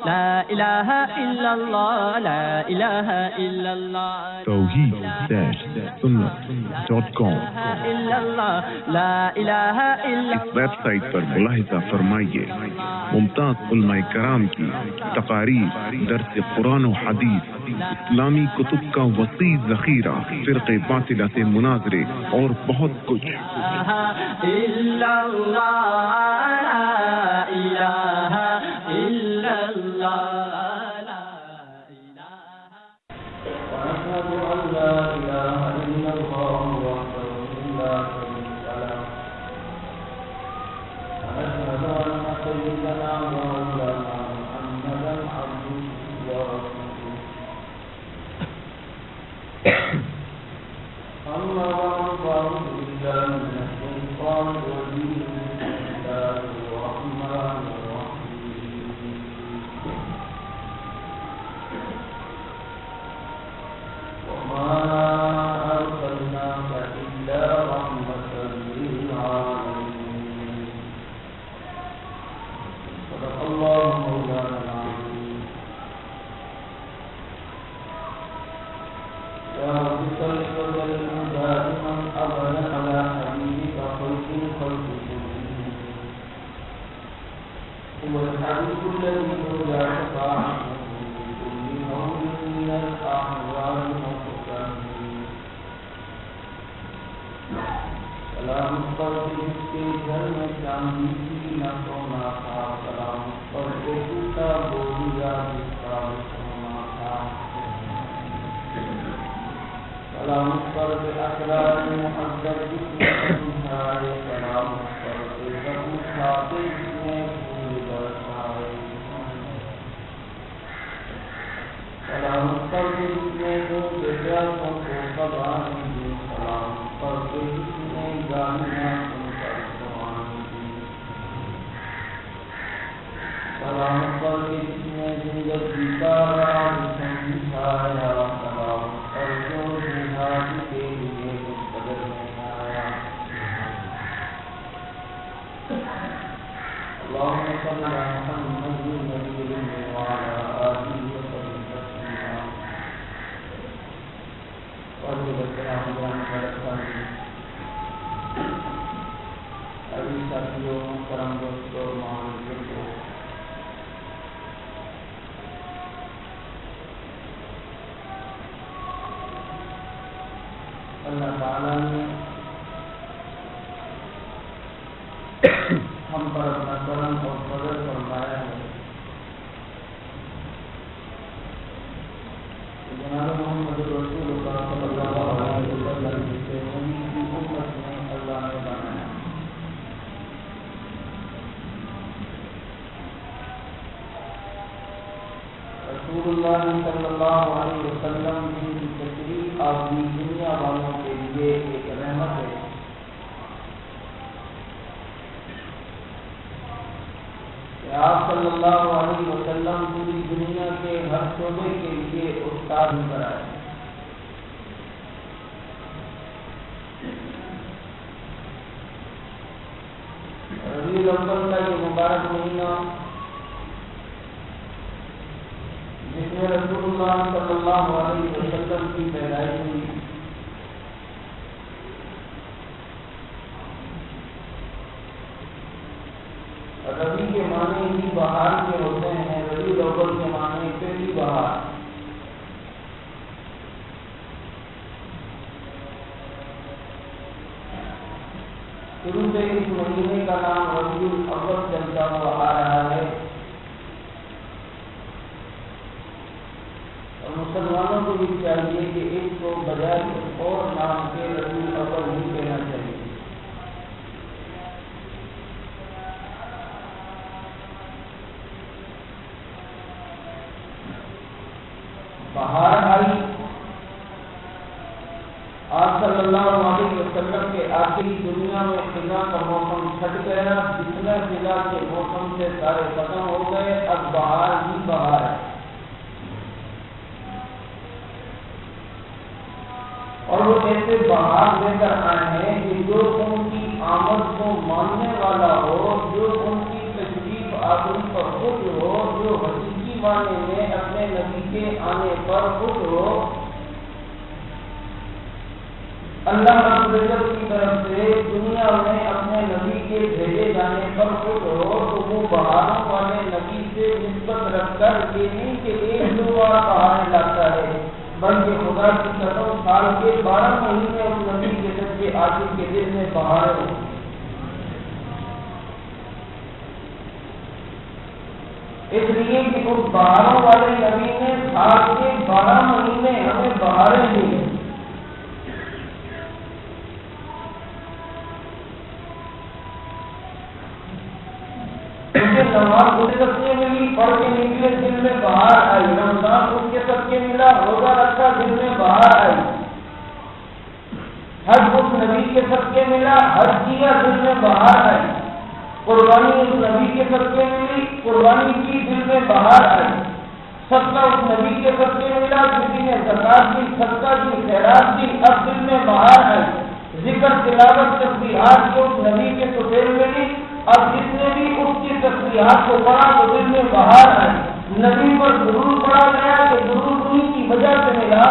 لا الہ الا اللہ لا الہ الا اللہ توحید-سنت.com لا الہ الا اس ویب سائٹ پر ملاحظہ فرمائیے ممتاز علماء کرام کی تقاریر، درس قرآن و حدیث، اسلامی کتب کا وسیع ذخیرہ، فرقے باطلہ سے مناظرے اور بہت کچھ۔ الا اللہ لا الہ الا اللہ لا الہ ونشهد ان لا اله الا الله وحده لا شريك له ونشهد ان سيدنا ومولانا محمدا عبده ورسوله اما بعد فاعوذ بالله من الشيطان الرجيم بسم الله الرحمن الرحيم وما أرسلناك إلا رحمة للعالمين صدق الله مولانا العظيم يا رب صل وسلم دائما أبدا على حبيبك خلق الخلق كلهم هو الحبيب الذي يرجى شفاعته في كل موت من الأحوال والتكامل سلام پر جس کے گھر میں چاندی کی نہ سونا تھا، سلام پر ٹوٹا بولیا جس کا سونا تھا، سلام پر اسرار محبت جس نے سمجھائے، سلام پر سب کھاتے جس نے پھول برسائے، سلام پر جس نے جو پیاسوں کو سبانی دی، سلام پر جس نے گانیاں سن کر سوانی دی، سلام پر جس نے زندگی کا راز سمجھایا، سلام پر جو جہاد کے لیے اس قدر میں آیا۔ اللهم صل على محمد النبي وعلى آله وصحبه وسلم۔ ابھی ساتھیوں، کرم دوستوں، معلوم کو اللہ تعالیٰ نے ہم پر اپنا کرم اور فضل فرمایا ہے کہ جناب محمد رسول اللہ صلی اللہ علیہ وسلم جسے نبی کی امت میں اللہ نے بنایا۔ رسول اللہ صلی اللہ علیہ وسلم کی تشریف آپ کی دنیا والوں کے لیے ایک رحمت ہے۔ آپ صلی اللہ علیہ وسلم پوری دنیا کے ہر شعبے کے لیے استاد بن آئے۔ ربیع الاول کا یہ مبارک مہینہ جس میں رسول اللہ صلی اللہ علیہ وسلم کی پیدائش ہوئی، ربیع کے معنی ہی بہار کے ہوتے ہیں، ربیع الاول کے معنی پہلی بہار۔ شروع سے اس مہینے کا نام ربیع الاول چلتا ہوا آ رہا ہے اور مسلمانوں کو بھی چاہیے کہ اس کو بجائے اور نام کے ربیع الاول ہی کہنا چاہیے۔ بہار آئی، آپ صلی اللہ علیہ وسلم کے آخری دنیا میں خزاں کا موسم چھٹ گیا، پچھلے خزاں کے موسم سے سارے ختم ہو گئے، اب بہار ہی بہار ہے۔ اور وہ ایسے بہار لے کر آئے ہیں کہ جو ان کی آمد کو ماننے والا ہو، جو ان کی تشریف آوری پر خوش ہو، جو حقیقی معنی میں اپنے نبی کے آنے پر خوش ہو، اللہ رب العزت کی طرف سے دنیا میں اپنے نبی کے بھیجے جانے پر خوش ہو، تو وہ بہاروں والے نبی سے نسبت رکھ کر یہ نہیں کہ ایک دو بار بہاریں لاتا ہے، بلکہ خدا کی قسم سال کے 12 مہینے اس نبی کے سچے عاشق کے دل میں بہاریں ہو۔ اس لیے کہ اس بہاروں والے نبی نے سال کے 12 مہینے ہمیں بہاریں دی۔ نماز اس کے صدقے ملی، پڑھ کے نکلے دل میں بہار آئی، رمضان اس کے صدقے ملا، روزہ رکھا دل میں بہار آئی، حج اس نبی کے صدقے ملا، حج کیا دل میں بہار آئی، قربانی اس نبی کے صدقے ملی، قربانی کی دل میں بہار آئی، صدقہ اس نبی کے صدقے ملا، کسی نے زکات دی، صدقہ دی، خیرات دی، اب دل میں بہار آئی، ذکر تلاوت تسبیحات کو اس نبی کے سفیر ملی، اب جس نے بھی اس کی تسبیحات کو پڑھا تو دل میں بہار آئی، نبی پر درود پڑھا گیا کہ درود انہیں کی وجہ سے ملا،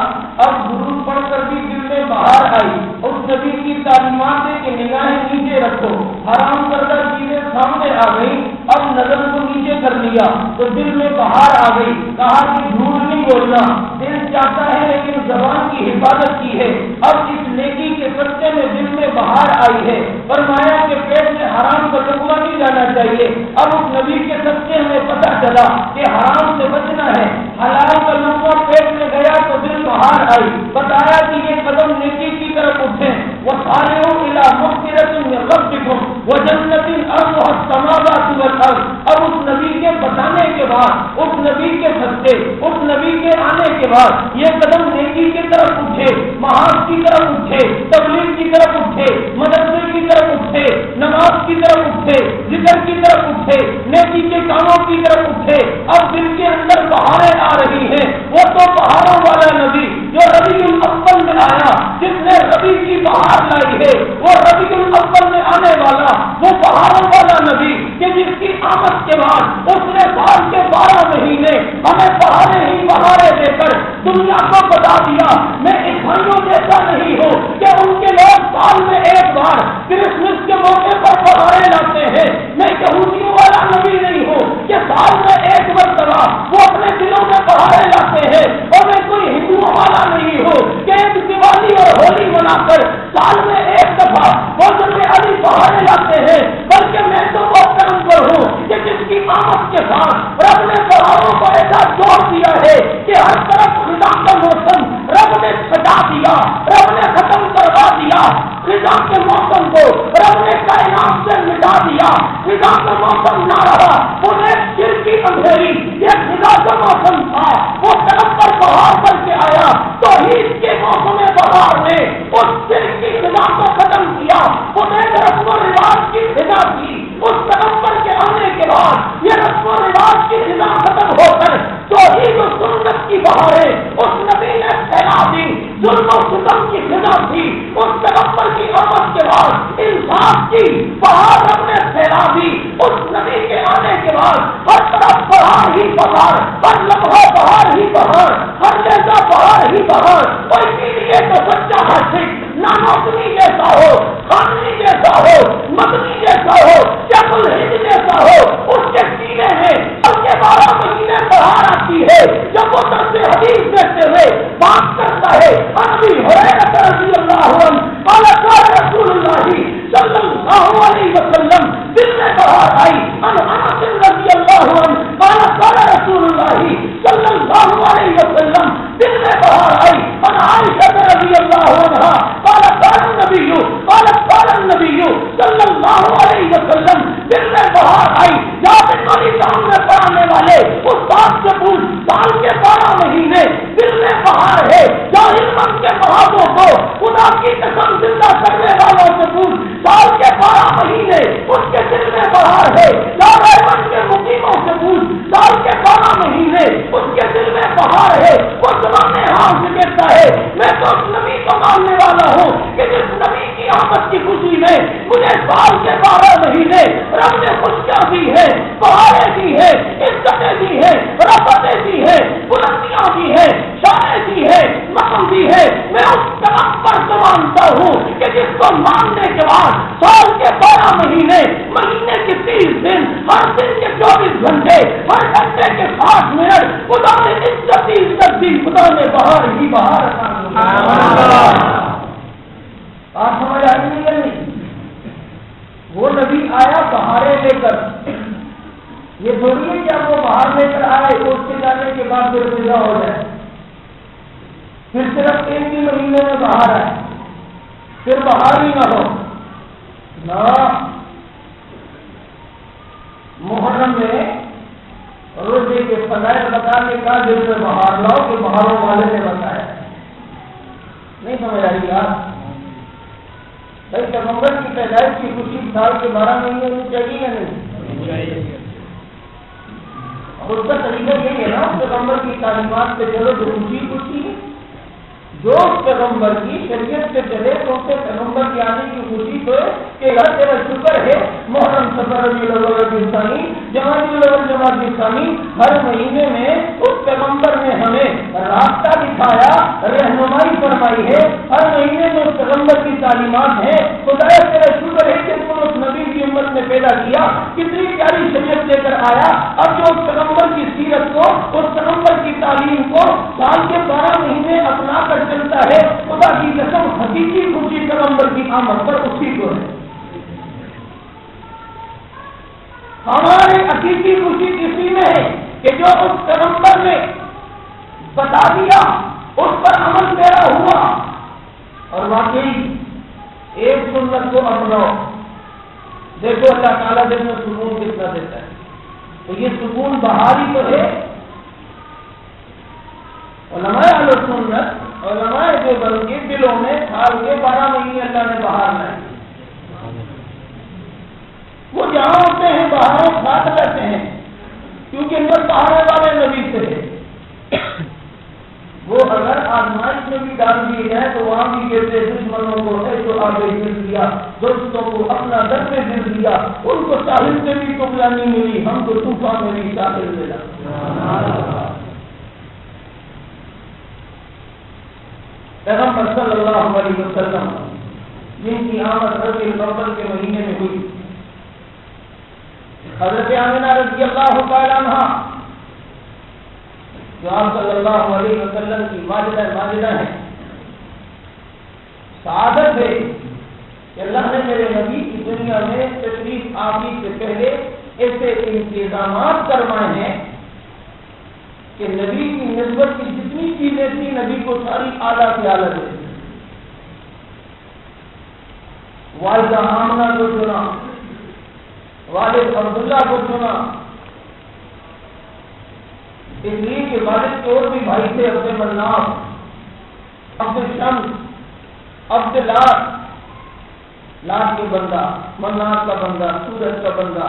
اب درود پڑھ کر بھی دل میں بہار آئی، اس نبی کی تعلیمات ہے کہ نگاہیں نیچے رکھو، حرام کردہ چیزیں سامنے آ گئی، اب نظر کو نیچے کر لیا تو دل میں بہار آ گئی، کہا کہ جھوٹ نہیں بولنا، دل چاہتا ہے لیکن زبان کی حفاظت کی ہے، اب اس نیکی کے صدقے میں دل میں بہار آئی ہے، فرمایا کہ پیٹ میں حرام کا لقمہ نہیں جانا چاہیے، اب اس نبی کے صدقے ہمیں پتہ چلا کہ حرام سے بچنا ہے، حلال کا لقمہ پیٹ میں گیا تو دل بہار آئی، بتایا کہ یہ قدم نیکی کی طرف اٹھیں، وَسَارِعُوا إِلَىٰ مَغْفِرَةٍ مِّن رَّبِّكُمْ وَجَنَّةٍ عَرْضُهَا السَّمَاوَاتُ وَالْأَرْضُ۔ اب اس نبی کے بتانے کے بعد، اس نبی کے صدقے، اس نبی کے آنے کے بعد یہ قدم نیکی کی طرف اٹھے، محاذ کی طرف اٹھے، تبلیغ کی طرف اٹھے، مدرسے کی طرف اٹھے، نماز کی طرف اٹھے، ذکر کی طرف اٹھے، نیکی کے کاموں کی طرف اٹھے، اب دل کے اندر بہاریں آ رہی ہیں، وہ تو بہاروں والا نبی جو ربیع الاول میں آیا، جس نے ربیع کی بہار لائی ہے، وہ ربیع الاول میں آنے والا وہ بہاروں والا نبی کہ جس کی آمد کے بعد اس نے سال کے 12 مہینے ہمیں بہاریں ہی بہاریں دے کر دنیا کو بتا دیا، میں عیسائیوں جیسا نہیں ہوں کہ ان کے لوگ سال میں ایک بار کرسمس کے موقع پر بہاریں لاتے ہیں، میں یہودیوں والا نبی نہیں ہوں کہ سال میں ایک مرتبہ وہ اپنے دلوں میں بہاریں لاتے ہیں، اور میں کوئی ہندوؤں والا نہیں ہوں کہ ایک دیوالی اور ہولی منا کر سال میں ایک دفعہ وہ علی بہاریں لاتے ہیں، بلکہ میں تو وہ کرم پر ہوں کہ جس کی آمد کے ساتھ رب نے بہاروں کو ایسا جوڑ دیا ہے کہ ہر طرف خدا کا موسم رب نے سجا دیا، رب نے ختم کروا دیا، خدا کے موسم کو رب نے کائنات سے مٹا دیا، خدا کا موسم نہ رہا، انہیں دل کی اندھیری یہ خدا کا موسم تھا، وہ طرف پر بہار کر کے آیا، تو عید کے موسم بہار نے اس دل کی خدا کو ختم کیا، انہیں رسم و رواج کی خدا کی، اس طرف پر کے آنے کے بعد یہ رسم و رواج کی خدا ختم ہو کر توحید و سنت کی بہاریں اس نبی نے پھیلا دی، ظلم و ستم کی خدا تھی، اس طرف پر کی آمد کے بعد انصاف کی بہار رب نے پھیلا دی، اس نبی کے آنے کے بعد ہر طرف بہار ہی بہار، ہر لمحہ بہار ہی بہار، ہر لہجہ بہار ہی بہار، کوئی بھی لیے تو سچا عاشق نہ نوکری جیسا ہو، خانوی جیسا ہو، مدنی جیسا ہو یا ملحد جیسا ہو، اس کے سینے میں اب کے 12 مہینے بہار آتی ہے جب وہ درس حدیث دیتے ہوئے بات کرتا ہے، ابی ہریرہ رضی اللہ عنہ قال قال رسول اللہ صلی اللہ علیہ وسلم، دل میں بہار آئی، انس رضی اللہ عنہ قال قال رسول اللہ صلی اللہ علیہ وسلم، دل میں بہار آئی، عائشہ رضی اللہ عنہا قال قال النبی صلی اللہ علیہ وسلم، دل میں بہار آئی، یاد علی شام میں پڑھانے والے اس بات سے پوچھ، سال کے 12 مہینے دل میں بہار ہے، جاہل من کے محابوں کو خدا کی قسم زندہ کرنے والوں سے پوچھ، سال کے 12 مہینے اس کے دل میں بہار ہے، جاہل من کے مقیموں سے پوچھ، سال کے 12 مہینے اس کے دل میں بہار ہے، وہ زمانے ہاتھ سے کہتا ہے میں تو اس نبی کو ماننے والا ہوں کہ جس نبی کی آمد کی خوشی میں مجھے سال کے 12 مہینے رب نے خوشیاں دی ہے، بہاریں دی ہے، عزتیں دی ہے، رب مانتا ہوں کہ جس کو ماننے کے بعد سال کے 12 مہینے، مہینے کے 30 دن، ہر دن کے 24 گھنٹے، ہر گھنٹے کے 60 منٹ خدا نے عزت دی، خدا نے بہار ہی بہار آپ سمجھ آئی نہیں یا نہیں؟ وہ نبی آیا بہاریں لے کر، یہ تھوڑی ہے کہ اب وہ باہر لے کر آئے تو اس کے جانے کے بعد پھر پیدا ہو جائے، پھر صرف 1 ہی مہینے میں باہر آئے، پھر باہر ہی نہ ہو نہ۔ محرم میں روزے کے فضائل بتانے کا دل میں باہر لاؤ کہ باہروں والے نے بتایا، نہیں سمجھ آئی آپ؟ بھائی پیغمبر کی پیدائش کی خوشی سال کے 12 مہینے ہونی چاہیے یا نہیں؟ اور اس کا طریقہ یہی ہے نا، پیغمبر کی تعلیمات پہ چلو تو خوشی ہے، جو پیغمبر کی شریعت سے چلے تو اسے پیغمبر کی آنے کی خوشی تو ہے کہ یار تیرا شکر ہے محرم سفر ربیع الاول ثانی جمادی الاول جمادی ثانی ہر مہینے میں اس پیغمبر نے ہمیں راستہ دکھایا، رہنمائی فرمائی ہے، ہر مہینے میں اس پیغمبر کی تعلیمات ہیں۔ خدایا تیرا شکر ہے کہ تم اس نبی کی امت میں پیدا کیا، کتنی پیاری شریعت لے کر آیا۔ اب جو اس پیغمبر کی سیرت کو، اس پیغمبر کی تعلیم کو سال کے 12 مہینے اپنا کر چلتا ہے، خدا کی قسم حقیقی خوشی پیغمبر کی آمد پر اسی کو ہے۔ ہماری حقیقی خوشی اسی میں ہے کہ جو اس پیغمبر نے بتا دیا اس پر عمل میرا ہوا، اور واقعی ایک سنت کو اپناؤ۔ دیکھو اللہ تعالیٰ دل میں سکون کتنا دیتا ہے، تو یہ سکون بہاری تو ہے۔ علماء اہل سنت، علماء دیوبند کے دلوں میں سال کے 12 مہینے اللہ نے بہار لائے، وہ جہاں ہوتے ہیں بہاروں ساتھ رہتے ہیں، کیونکہ ان پر بہارے والے نبی سے وہ اگر آزمائش میں بھی ڈال دیے جائیں تو وہاں بھی کہتے دشمنوں کو ہے جو آگے گر دیا، دوستوں کو اپنا در میں گر دیا، ان کو ساحل سے بھی قبلہ نہیں ملی، ہم کو طوفان میں بھی ساحل ملا۔ پیغمبر صلی اللہ علیہ وسلم جن کی آمد ربیع الاول کے مہینے میں ہوئی، حضرت آمنہ رضی اللہ تعالی عنہا جو آپ صلی اللہ علیہ وسلم کی ماجدہ ہے، سعادت ہے کہ اللہ نے میرے نبی کی دنیا میں تشریف آوری سے پہلے ایسے انتظامات کروائے ہیں کہ نبی کی نسبت کی جتنی چیزیں تھی نبی کو ساری اعلیٰ سے اعلیٰ دے دی۔ والدہ آمنہ کو چنا، والد عبداللہ کو چنا، اس لیے کہ والد کے اور بھی بھائی تھے، عبد مناف، عبد شمس، عبد لات کے بندہ، مناف کا بندہ، سورج کا بندہ۔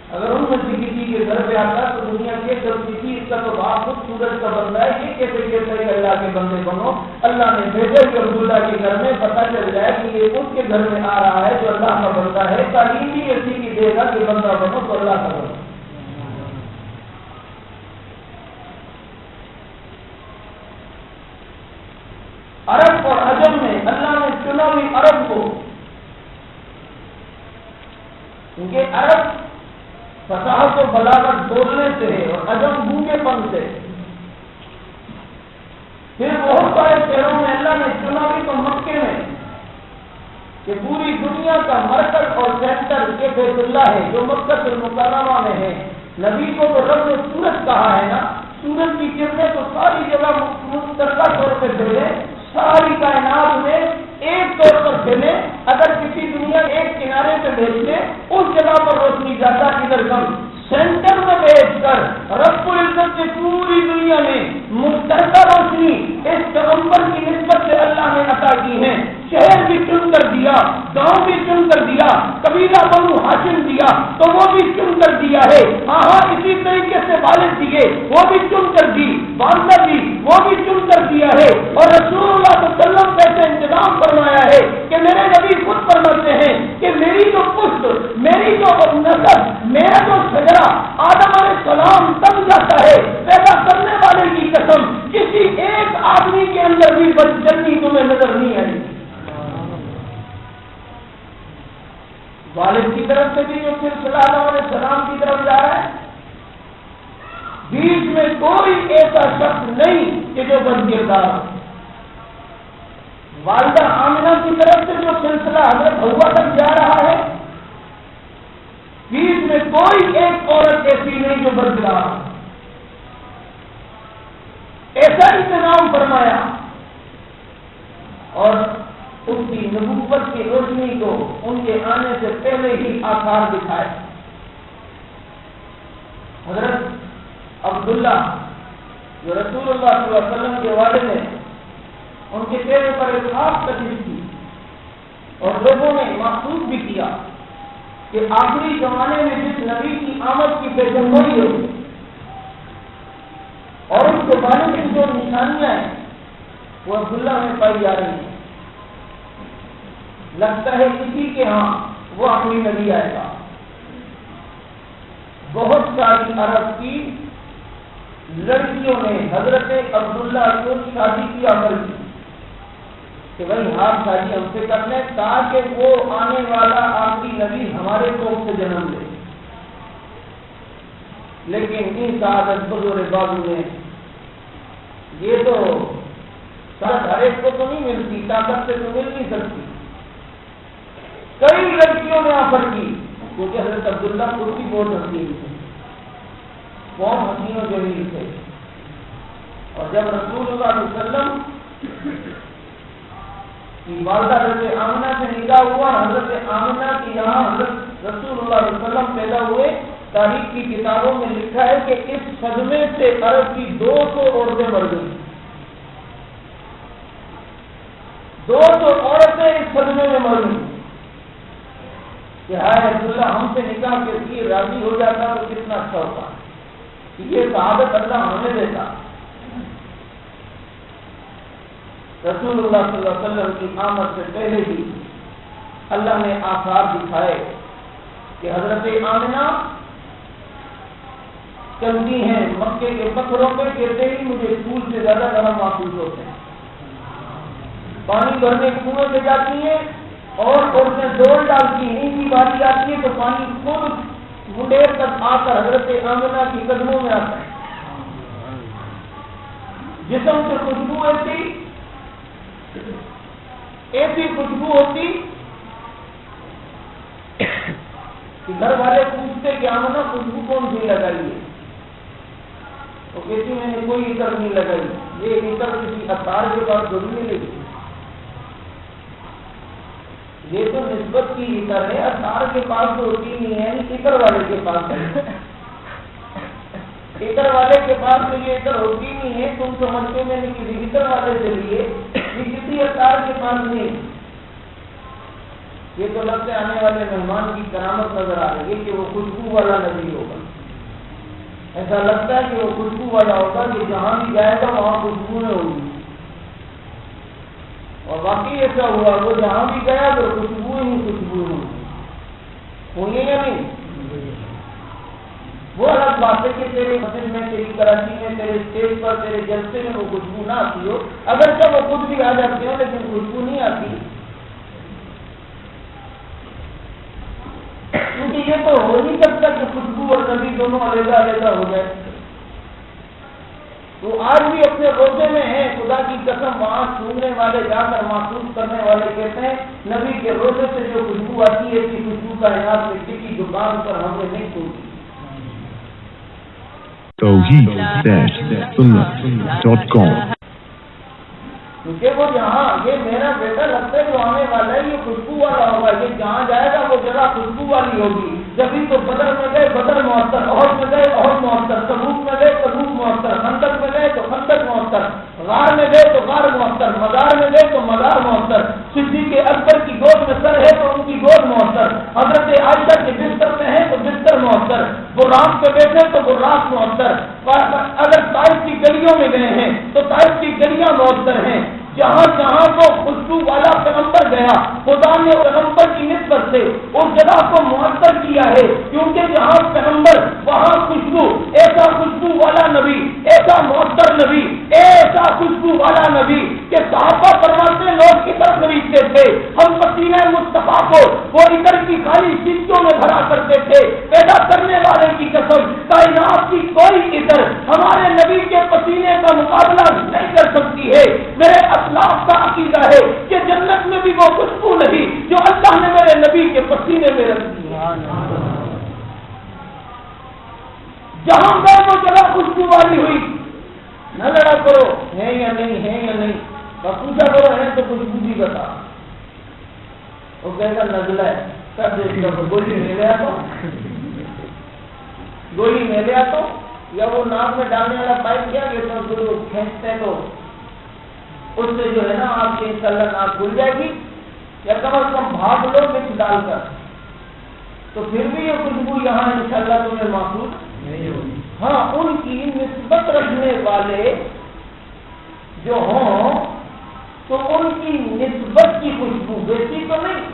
اگر ان میں سے کسی کے گھر پہ آتا تو دنیا کے کرتی تھی اس کا تو باپ خود سورج کا بندہ ہے، یہ کیسے کہتا ہے اللہ کے بندے بنو؟ اللہ نے بھیجا کہ عبداللہ کے گھر میں پتہ چل جائے کہ یہ اس کے گھر میں آ رہا ہے جو اللہ کا بندہ ہے، تعلیم بھی ایسی کی دے گا کہ بندہ بنو تو اللہ کا بندہ۔ عرب اور عجم میں اللہ نے چنا ہوئی عرب کو، کیونکہ عرب فصاحت و بلاغت بولنے سے ہے اور عجم بھوکے پن سے۔ پھر بہت سارے شہروں میں اللہ نے چنا بھی تو مکے میں کہ پوری دنیا کا مرکز اور سینٹر کے بیت اللہ ہے جو مکہ المکرمہ میں ہے۔ نبی کو تو رب نے سورج کہا ہے نا، سورج کی کرنیں تو ساری جگہ مشترکہ طور پہ پھیلے، ساری کائنات میں ایک طور پر پھیلے۔ اگر کسی دنیا ایک کنارے سے بھیج لے اس جگہ پر روشنی جاتا ادھر کم، سینٹر میں بھیج کر رب العزت نے پوری دنیا میں مشترکہ روشنی اس پیغمبر کی نسبت سے اللہ نے عطا کی ہے۔ شہر بھی چن کر دیا، گاؤں بھی چن کر دیا، قبیلہ بنو ہاشم دیا تو وہ بھی چن کر دیا ہے۔ ہاں اسی طریقے سے والد دیے وہ بھی چن کر دی، والدہ دی وہ بھی چن کر دیا ہے۔ اور رسول اللہ صلی اللہ علیہ وسلم کا ایسا انتظام فرمایا ہے کہ میرے نبی خود فرماتے ہیں کہ میری جو پشت، میری جو نسل، میرا جو شجرا آدم علیہ السلام تک جاتا ہے، پیدا کرنے والے کی قسم کسی ایک آدمی کے اندر بھی بدجنی تمہیں نظر نہیں والد کی طرف سے بھی جو سلسلہ آدم علیہ السلام کی طرف جا رہا ہے، بیچ میں کوئی ایسا شخص نہیں کہ جو بد کردار ہو۔ والدہ آمنہ کی طرف سے جو سلسلہ حضرت حوا تک جا رہا ہے، بیچ میں کوئی ایک عورت ایسی نہیں جو بد کردار ہو۔ ایسا انتظام فرمایا اور اس کی نبوت کی روشنی کو ان کے آنے سے پہلے ہی آثار دکھائے۔ حضرت عبداللہ جو رسول اللہ صلی اللہ علیہ وسلم کے والد ہیں، ان کے چہرے پر ایک خاص تکلیف تھی اور لوگوں نے محسوس بھی کیا کہ آخری زمانے میں جس نبی کی آمد کی پیشن گوئی ہوگی اور اس کے والد کی جو نشانیاں ہیں وہ عبداللہ میں پائی جا رہی ہیں، لگتا ہے اسی کے ہاں وہ آخری نبی آئے گا۔ بہت ساری عرب کی لڑکیوں نے حضرت عبداللہ کو شادی کی عمل کی کہ بھائی ہاں شادی ہم سے کر لیں تاکہ وہ آنے والا آخری نبی ہمارے قوم سے جنم لے۔ لیکن ان سعادت بزرگ بابو نے یہ تو سعادت ہر ایک کو تو نہیں ملتی، طاقت سے تو مل نہیں سکتی۔ کئی لڑکیوں نے آفر کی کیونکہ حضرت عبداللہ خود بھی بہت حسین تھے، بہت حسین و جمیل تھے، اور جب رسول اللہ علیہ وسلم کی والدہ حضرت آمنہ سے نکاح ہوا، حضرت آمنہ کی یہاں حضرت رسول اللہ علیہ وسلم پیدا ہوئے، تاریخ کی کتابوں میں لکھا ہے کہ اس صدمے سے عرب کی 200 عورتیں مر گئی۔ 200 عورتیں اس صدمے میں مر گئی کہ ہائے عبداللہ ہم سے نکاح کے لیے راضی ہو جاتا تو کتنا اچھا ہوتا، یہ سعادت اللہ ہمیں دیتا۔ رسول اللہ صلی اللہ علیہ وسلم کی آمد سے پہلے ہی اللہ نے آثار دکھائے کہ حضرت آمنہ چلتی ہیں مکے کے پتھروں پہ، کہتے ہی مجھے پھول سے زیادہ گرم محسوس ہوتے ہیں۔ پانی بھرنے کنویں سے جاتی ہیں اور عورتیں دوڑ ڈالتی ہیں، ان کی باری آتی ہے تو پانی خود منڈیر تک آ کر حضرت آمنہ کی قدموں میں آتا ہے۔ جسم سے خوشبو ایسی خوشبو ہوتی کہ گھر والے پوچھتے کہ آمنہ خوشبو کون سی لگائی ہے؟ وہ کہتی میں نے کوئی عطر نہیں لگائی، یہ عطر کسی عطار کے پاس ضروری نہیں لگی، یہ تو نسبت کی عطر ہے، عطار کے پاس تو ہوتی نہیں ہے، عطر والے کے پاس ہے۔ عطر والے کے پاس تو یہ عطر ہوتی نہیں ہے، تم سمجھتے میں نے کسی عطر والے سے لیے، یہ کسی عطار کے پاس نہیں۔ یہ تو لگتا ہے آنے والے مہمان کی کرامت نظر آ رہی ہے کہ وہ خوشبو والا نبی ہوگا، ایسا لگتا ہے کہ وہ خوشبو والا ہوگا کہ جہاں بھی جائے گا وہاں خوشبو میں ہوگی، اور باقی ایسا ہوا وہ جہاں بھی گیا تو خوشبو ہی خوشبو ہوئی یا نہیں؟ وہ الگ بات ہے کہ تیرے مسجد میں، تیری کراچی میں، تیرے اسٹیج پر، تیرے جلسے میں وہ خوشبو نہ آتی ہو، اگرچہ وہ خود بھی آ جاتے ہو لیکن خوشبو نہیں آتی، کیونکہ یہ تو ہو نہیں سکتا کہ خوشبو اور نبی دونوں علیحدہ علیحدہ ہو جائے۔ تو آج بھی اپنے روزے میں ہیں، خدا کی قسم وہاں سننے والے جا کر محسوس کرنے والے کہتے ہیں نبی کے روزے سے جو خوشبو آتی ہے ایسی خوشبو کا یہاں میں کسی دکان پر ہم نے نہیں سنی۔ توحید-سنت.com کیونکہ وہ جہاں یہ میرا بیٹا لگتا ہے جو آنے والا ہے یہ خوشبو والا ہوگا، یہ جہاں جائے گا وہ جگہ خوشبو والی ہوگی۔ جبھی تو بدر میں گئے بدر معطر، احد میں گئے احد معطر، تبوک میں گئے تبوک معطر، خندق میں گئے تو خندق معطر، غار میں گئے تو غار معطر، مزار میں گئے تو مزار معطر، صدیق اکبر کی گود میں سر ہے تو ان کی گود معطر، حضرت عائشہ کے بستر میں ہے تو بستر معطر، براق پہ بیٹھے تو براق معطر، اگر طائف کی گلیوں میں گئے ہیں تو طائف کی گلیاں معطر ہیں۔ جہاں جہاں کو خوشبو والا پیغمبر گیا خدا نے پیغمبر کی نسبت سے اس جگہ کو معطر کیا ہے، کیونکہ جہاں پیغمبر وہاں خوشبو، ایسا خوشبو والا نبی، ایسا معطر نبی، ایسا خوشبو والا نبی کہ صحابہ فرماتے لوگ عطر خریدتے تھے، ہم پسینہ مصطفیٰ کو وہ عطر کی خالی شیشوں میں بھرا کرتے تھے، پیدا کرنے والے کی قسم کائنات کی کوئی عطر ہمارے نبی کے پسینے کا مقابلہ نہیں کر سکتی ہے۔ میرے اسلاف کا عقیدہ ہے کہ جنت میں بھی وہ خوشبو نہیں جو اللہ نے میرے نبی کے پسینے میں رکھ دی ہے۔ جہاں گئے وہ جگہ خوشبو والی ہوئی، نہ لڑا کرو ہے یا نہیں ہے یا نہیں، پوچھا کرو ہے تو خوشبو بھی بتا، وہ کہے گا نزلہ ہے، سب دیکھ لو گولی لے لیا تو گولی لے لیا تو یا وہ ناک میں ڈالنے والا پائپ کیا کہ تو کھینچتے ہیں تو اس سے جو ہے نا آپ کی انشاءاللہ ناک کھل جائے گی، یا کم از کم بھاگ لو مکس ڈال کر، تو پھر بھی یہ خوشبو یہاں انشاءاللہ تمہیں محسوس نہیں ہوگی۔ ہاں ان کی نسبت رکھنے والے جو ہوں تو ان کی نسبت کی خوشبو ویسی تو نہیں،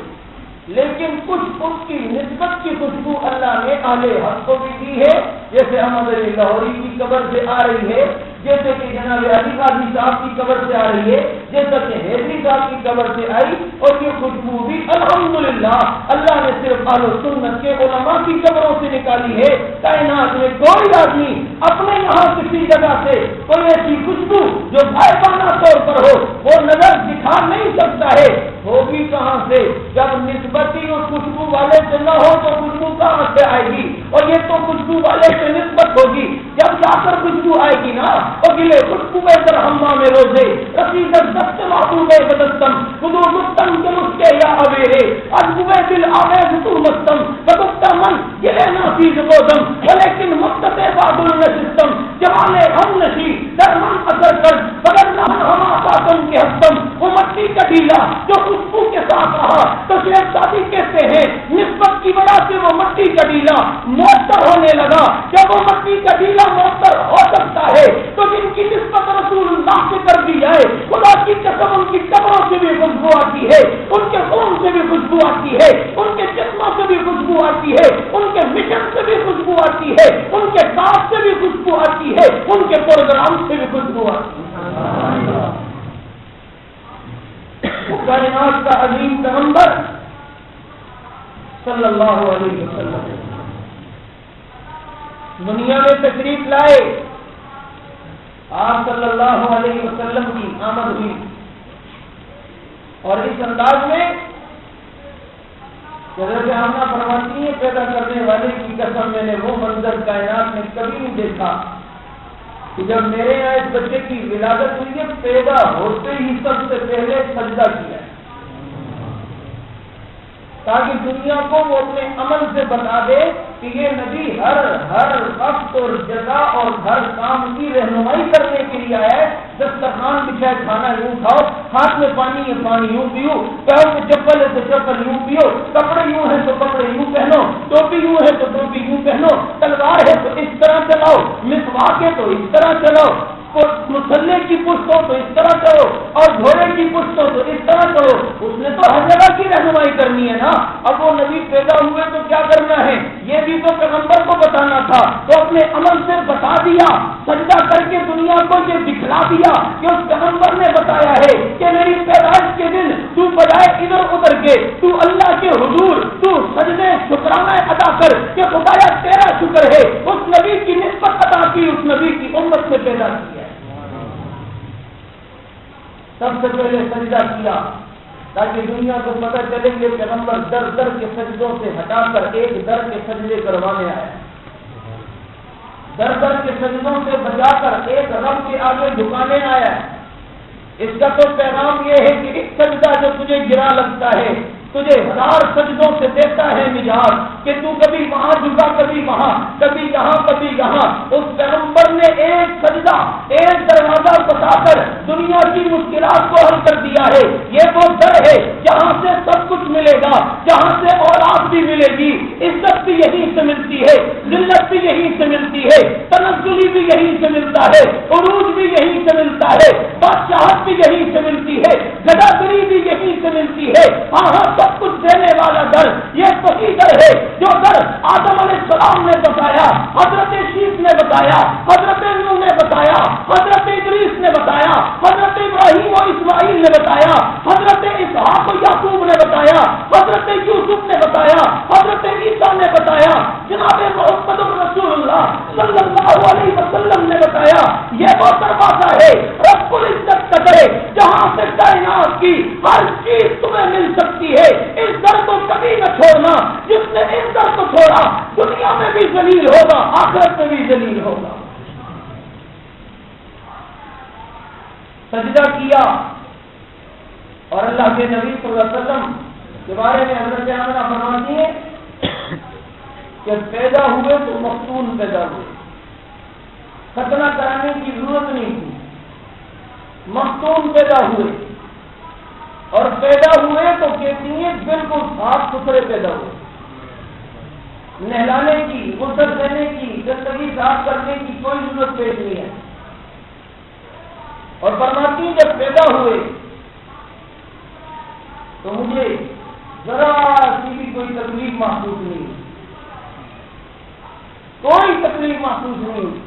لیکن کچھ اس کی نسبت کی خوشبو اللہ نے اہل حق کو بھی دی ہے، جیسے احمد علی لاہوری کی قبر سے آ رہی ہے، جیسے کہ جناب علی غازی صاحب کی قبر سے آ رہی ہے، جیسا کہ حیدری صاحب کی قبر سے آئی، اور یہ خوشبو بھی الحمدللہ اللہ نے صرف اہل سنت کے علماء کی قبروں سے نکالی ہے۔ کائنات میں کوئی آدمی اپنے یہاں کسی جگہ سے کوئی ایسی خوشبو جو غائبانہ طور پر ہو وہ نظر دکھا نہیں سکتا ہے، ہوگی کہاں سے؟ جب نسبت ہی اس خوشبو والے سے نہ ہو تو خوشبو کہاں سے آئے گی؟ اور یہ تو خوشبو والے سے نسبت ہوگی، جب جا کر خوشبو آئے گی نا، اور گلے خوشبو در ہما میں روزے رسید دست محبوب بدستم خدو مستم کے مسکے یا اویرے ادبوے دل آویز تو مستم بدکتا من گلے نافیز بودم ولیکن مقتت بادل نشستم جوانے ہم نشی در من اثر کر بگر نہ ہما ساتم کے حسم وہ مٹی کا ڈھیلا جو خوشبو کے ساتھ رہا تو شیخ سادی کہتے ہیں نسبت کی وجہ سے وہ مٹی کا ڈھیلا معطر ہونے لگا۔ جب وہ مٹی کا ڈھیلا معطر ہو سکتا ہے تو جن کی نسبت رسول اللہ سے کر دی جائے خدا کی قسم ان کی قبروں سے بھی خوشبو آتی ہے، ان کے خون سے بھی خوشبو آتی ہے، ان کے جسموں سے بھی خوشبو آتی ہے، ان کے مشن سے بھی خوشبو آتی ہے، ان کے کام سے بھی خوشبو آتی ہے، ان کے پروگرام سے بھی خوشبو آتی ہے۔ کائنات کا عظیم پیغمبر صلی اللہ علیہ وسلم دنیا میں تشریف لائے، آپ صلی اللہ علیہ وسلم کی آمد ہوئی، اور اس انداز میں حضرت آمنہ فرماتی ہے پیدا کرنے والے کی قسم میں نے وہ منظر کائنات میں کبھی نہیں دیکھا کہ جب میرے یہاں اس بچے کی ولادت ہوئی ہے پیدا ہوتے ہی سب سے پہلے سجدہ کیا ہے، تاکہ دنیا کو وہ اپنے عمل سے بتا دے کہ یہ نبی ہر وقت اور جگہ اور ہر کام کی رہنمائی کرنے کے لیے آیا ہے۔ دسترخوان بچھائے کھانا یوں کھاؤ، ہاتھ میں پانی ہے پانی یوں پیو، پیر میں چپل ہے تو چپل یوں پیو، کپڑے یوں ہیں تو کپڑے یوں پہنو، ٹوپی یوں ہے تو ٹوپی یوں پہنو، تلوار ہے تو اس طرح چلاؤ، مسواک ہے تو اس طرح چلاؤ، مسلح کی پشت ہو تو اس طرح کرو، اور گھوڑے کی پشت ہو تو اس طرح کرو۔ اس نے تو ہر جگہ کی رہنمائی کرنی ہے نا۔ اب وہ نبی پیدا ہوئے تو کیا کرنا ہے یہ بھی تو پیغمبر کو بتانا تھا، تو اپنے عمل سے بتا دیا، سجدہ کر کے دنیا کو یہ دکھلا دیا کہ اس پیغمبر نے بتایا ہے کہ میری پیدائش کے دن تو بجائے ادھر ادھر کے تو اللہ کے حضور تو سجدے شکرانہ ادا کر کہ خدایا تیرا شکر ہے، اس نبی کی نسبت ادا کی، اس نبی کی امت سے پیدا کیا، سب سے پہلے سجدہ کیا تاکہ دنیا کو پتہ چلے کہ پیغمبر در در کے سجدوں سے ہٹا کر ایک در کے سجدے کروانے آیا، در در کے سجدوں سے بچا کر ایک رب کے آگے جھکانے آیا۔ اس کا تو پیغام یہ ہے کہ ایک سجدہ جو تجھے گرا لگتا ہے تجھے ہزار سجدوں سے دیتا ہے نجات، کہ تو کبھی وہاں جھکا کبھی وہاں کبھی یہاں کبھی یہاں۔ اس پیغمبر نے ایک سجدہ ایک دروازہ بتا کر دنیا کی مشکلات کو حل کر دیا ہے۔ یہ وہ در ہے جہاں سے سب کچھ ملے گا، جہاں سے اولاد بھی ملے گی، عزت بھی یہیں سے ملتی ہے، ذلت بھی یہیں سے ملتی ہے، تنزلی بھی یہیں سے ملتا ہے، عروج بھی یہیں سے ملتا ہے، بادشاہت بھی یہیں سے ملتی ہے، گداگری بھی یہیں سے ملتی ہے۔ ہاں سب کچھ دینے والا در یہ وہی در ہے جو در آدم علیہ السلام نے بتایا، حضرت شیس نے بتایا، حضرت نوح نے بتایا، بتایا، حضرت ادریس نے بتایا، حضرت ابراہیم و اسماعیل نے بتایا، حضرت اسحاق و یعقوب نے بتایا، حضرت یوسف نے بتایا، حضرت عیسیٰ نے بتایا، جناب محمد رسول اللہ صلی اللہ علیہ وسلم نے بتایا۔ یہ وہ دروازہ ہے رب العزت کا در، جہاں سے کائنات کی ہر چیز تمہیں مل سکتی ہے۔ اس در کو کبھی نہ چھوڑنا، جس نے اس در کو چھوڑا دنیا میں بھی ذلیل ہوگا، آخرت میں بھی ذلیل ہوگا۔ سجدہ کیا، اور اللہ کے نبی صلی اللہ علیہ وسلم کے بارے میں حضرت آمنہ فرماتی ہے کہ پیدا ہوئے تو مختون پیدا ہوئے، ختنہ کرانے کی ضرورت نہیں تھی، مختون پیدا ہوئے، اور پیدا ہوئے تو کہتی ہیں بالکل صاف ستھرے پیدا ہوئے، نہلانے کی، غسل دینے کی، گندگی صاف کرنے کی کوئی ضرورت پیش نہیں ہے۔ اور فرماتی ہیں جب پیدا ہوئے تو مجھے ذرا سی بھی کوئی تکلیف محسوس نہیں ہوئی، کوئی تکلیف محسوس نہیں ہوئی۔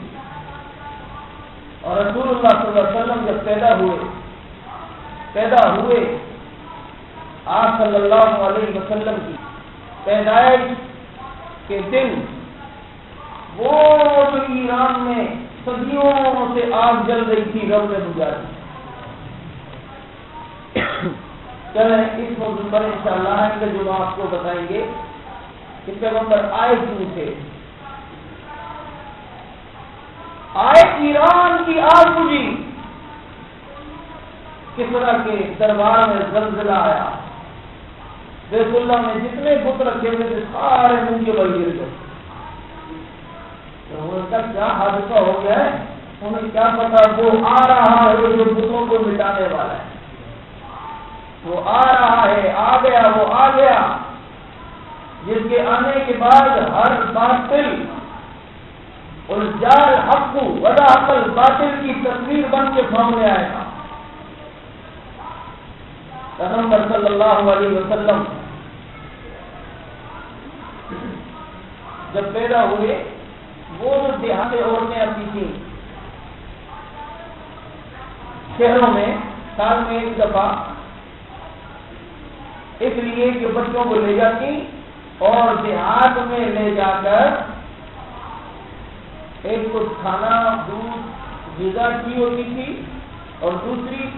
اور رسول اللہ صلی اللہ علیہ وسلم جب پیدا ہوئے آپ صلی اللہ علیہ وسلم کی پیدائش کے دن وہ جو ایران میں صدیوں سے آگ جل رہی تھی رب نے بجھا دی۔ چلیں اس موضوع پر انشاءاللہ آئندہ جو آپ کو بتائیں گے کہ پیغمبر آئے کیوں تھے۔ آئے ایران کی آگ بجھی، کس طرح کے دربار میں زلزلہ آیا، بیت اللہ میں جتنے بت رکھے ہوئے تھے سارے منہ کے بل گر گئے۔ ان کا کیا حادثہ ہو گیا ہے انہیں کیا پتا، وہ آ رہا ہے جو بتوں کو مٹانے والا ہے، وہ آ رہا ہے، آ گیا، وہ آ گیا، جس کے آنے کے بعد ہر باطل الجال حق ودا عقل باطل کی تصویر بن کے سامنے آئے گا۔ پیغمبر صلی اللہ علیہ وسلم جب پیدا ہوئے وہ جو دیہاتی عورتیں آتی تھیں شہروں میں سال میں ایک دفعہ، اس لیے کہ بچوں کو لے جاتی اور دیہات میں لے جا کر ایک کچھ کھانا دودھ غذا کی ہوتی تھی، اور دوسری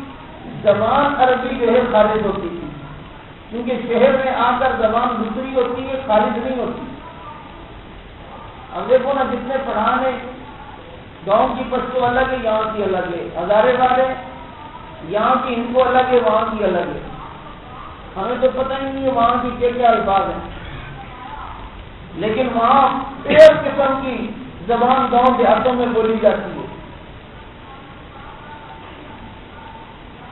زبان عربی جو ہے خالص ہوتی تھی، کیونکہ شہر میں آ کر زبان دوسری ہوتی ہے، خالص نہیں ہوتی۔ اب دیکھو نا جتنے پڑھان ہے، گاؤں کی پشتو الگ ہے، یہاں کی الگ ہے، ہزارے والے یہاں کی ان کو الگ ہے، وہاں کی الگ ہے، ہمیں تو پتہ ہی نہیں ہے وہاں کی کیا کیا الفاظ ہیں، لیکن وہاں ایک قسم کی زبان گاؤں دیہاتوں میں بولی جاتی ہے۔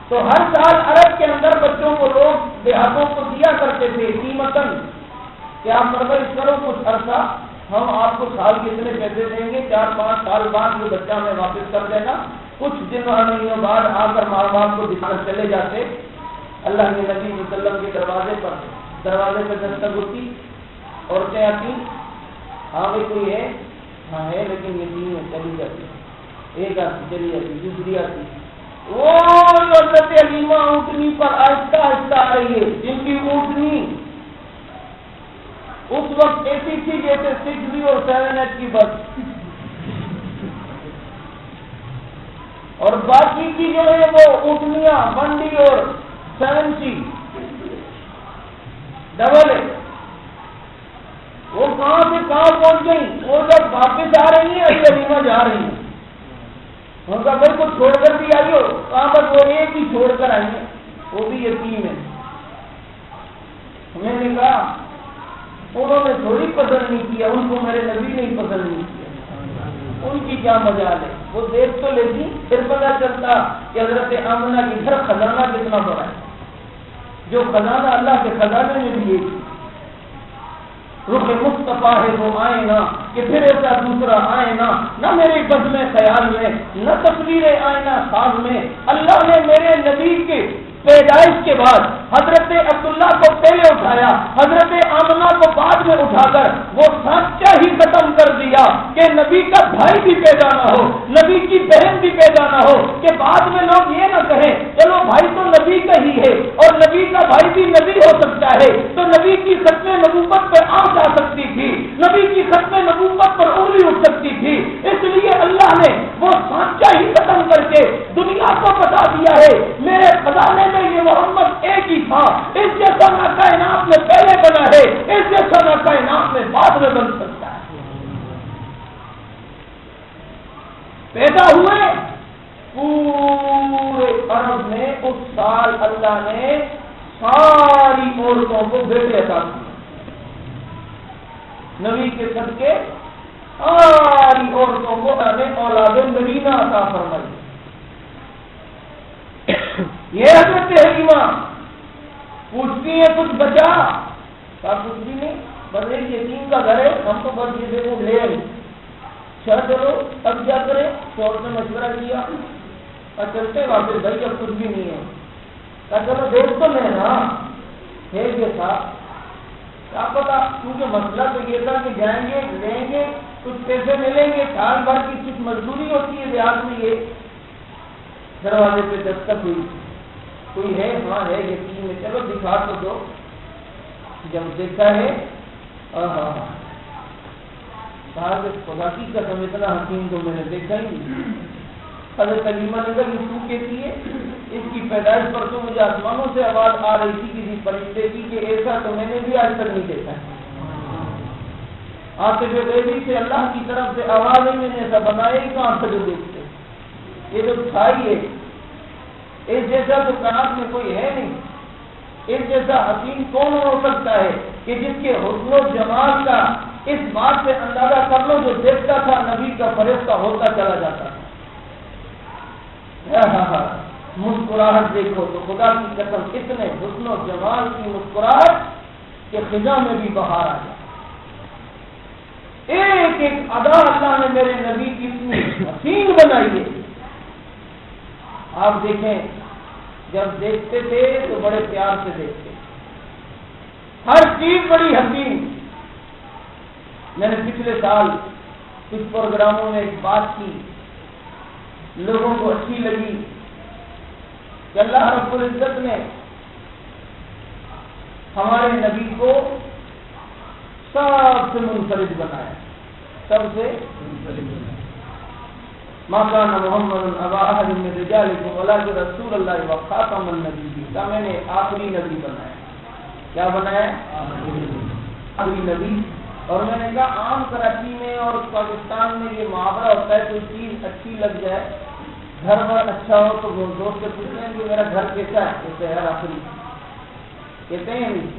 تو ہر سال عرب کے اندر بچوں کو لوگ دیہاتوں کو دیا کرتے تھے قیمتاً کہ آپ پرورش کرو کچھ عرصہ، ہم آپ کو سال کے اتنے پیسے دیں گے، 4-5 سال بعد وہ بچہ ہمیں واپس کر دینا۔ کچھ دن مہینوں بعد آ کر ماں باپ کو دکھا کر چلے جاتے۔ اللہ کے نبی صلی اللہ علیہ وسلم کے دروازے پہ دستک ہوتی، عورتیں آتی، ہاں بھائی کوئی ہے، ہاں ہے لیکن یہ نہیں ہے، چلی جاتی، ایک آتی چلی جاتی، دوسری آتی، وہ حضرت علیمہ اونٹنی پر آہستہ آہستہ آ رہی ہے، جن کی اونٹنی اس وقت ایسی تھی جیسے 6B اور 7H کی بس، اور باقی کی جو ہے وہ اونٹنیاں 1D اور 7C ڈبل ہے، وہ کہاں سے کہاں پہنچ گئی، وہ جب واپس آ رہی ہیں علیمہ جا رہی ہیں، ان کا بھائی کو چھوڑ کر بھی آئی ہو، کہاں پر وہ ایک ہی چھوڑ کر آئی ہیں، وہ بھی یتیم ہے۔ ہمیں نے کہا انہوں نے تھوڑی پسند نہیں کیا، ان کو میرے نبی نے ہی پسند نہیں کیا، ان کی کیا مجال ہے، وہ دیکھ تو لیتی پھر پتا چلتا کہ حضرت آمنہ کی گھر خزانہ کتنا بڑا ہے، جو خزانہ اللہ کے خزانے میں بھی ایک رخ مصطفیٰ ہے وہ آئے نا کہ پھر ایسا دوسرا آئے نا، نہ میرے بزم خیال میں، نہ تصویر آئینہ خواب میں، اللہ نے میرے نبی کے پیدائش کے بعد حضرت عبداللہ کو پہلے اٹھایا، حضرت آمنہ کو بعد میں اٹھا کر وہ سانچہ ہی ختم کر دیا کہ نبی کا بھائی بھی پیدا نہ ہو، نبی کی بہن بھی پیدا نہ ہو، کہ بعد میں لوگ یہ نہ کہیں چلو بھائی تو نبی کا ہی ہے اور نبی کا بھائی بھی نبی ہو سکتا ہے، تو نبی کی ختم نبوت پر آ جا سکتی تھی، نبی کی ختم نبوت پر انگلی اٹھ سکتی تھی۔ اس لیے اللہ نے وہ سانچہ ہی ختم کر کے دنیا کو بتا دیا ہے میرے خزانے میں یہ محمد ایک ہی تھا، اس جیسا نہ کائنات میں پہلے بنا ہے، اس جیسا نہ کائنات میں بعد میں بن سکتا ہے۔ پیدا ہوئے پورے عرب میں اس سال اللہ نے ساری عورتوں کو بیٹے عطا کیے، نبی کے صدقے ساری عورتوں کو اولاد نبینہ عطا فرمائی۔ یہ حضرت حلیمہ پوچھتی ہیں کچھ بچا؟ کچھ بھی نہیں، بس ایک یتیم کا گھر ہے، ہم تو بس یہ دیکھو لے آئی، چلو اب کیا کریں؟ شوہر سے مشورہ کیا اور چلتے واپس، بھائی اب کچھ بھی نہیں ہے، چلو دیکھ تو میں نا ہے یہ تھا، کیا پتا، کیونکہ مسئلہ تو یہ تھا کہ جائیں گے لیں گے کچھ پیسے ملیں گے، سال بھر کی کچھ مزدوری ہوتی ہے دیہات میں۔ یہ دروازے پہ دستک ہوئی، کوئی ہے؟ ہاں ہے، یقین ہے، چلو دکھا تو دو۔ جب دیکھا ہے کہا کہ خدا کی قسم اتنا حکیم تو میں نے دیکھا ہی نہیں۔ حضرت حلیمہ نے کہا یہ کیوں کہتی ہے؟ اس کی پیدائش پر تو مجھے آسمانوں سے آواز آ رہی تھی کسی فرشتے کی کہ ایسا تو میں نے بھی آج تک نہیں دیکھا ہے۔ آتے ہوئے سے اللہ کی طرف سے آواز ہے، میں نے ایسا بنایا ہی کہاں سے جو دیکھتے، یہ جو چھائی ہے اس جیسا تو کائنات میں کوئی ہے نہیں، اس جیسا حکیم کون ہو سکتا ہے کہ جس کے حسن و جمال کا اس بات سے اندازہ کر لو جو دیکھتا تھا نبی کا فرشتہ ہوتا چلا جاتا تھا۔ مسکراہٹ دیکھو تو خدا کی قسم اتنے حسن و جمال کی مسکراہٹ کہ خزاں میں بھی بہار آ جائے۔ ایک ایک ادا اللہ نے میرے نبی کی اتنی حسین بنائی ہے۔ آپ دیکھیں جب دیکھتے تھے تو بڑے پیار سے دیکھتے، ہر چیز بڑی حسین۔ میں نے پچھلے سال کچھ پروگراموں میں ایک بات کی، لوگوں کو اچھی لگی کہ اللہ رب العزت نے ہمارے نبی کو سب سے منفرد بنایا، سب سے منفرد بنایا۔ ما کان محمد ابا احد من رجالکم ولکن رسول اللہ وخاتم النبیین، کا میں نے آخری نبی بنایا۔ کیا بنایا؟ آخری نبی۔ اور میں نے کہا عام کراچی میں اور پاکستان میں یہ محاورہ ہوتا ہے، کوئی چیز اچھی لگ جائے، گھر بار اچھا ہو تو وہ دوست سے پوچھتے ہیں کہ میرا گھر کیسا ہے، کہتے ہیں آخری، کہتے ہیں نہیں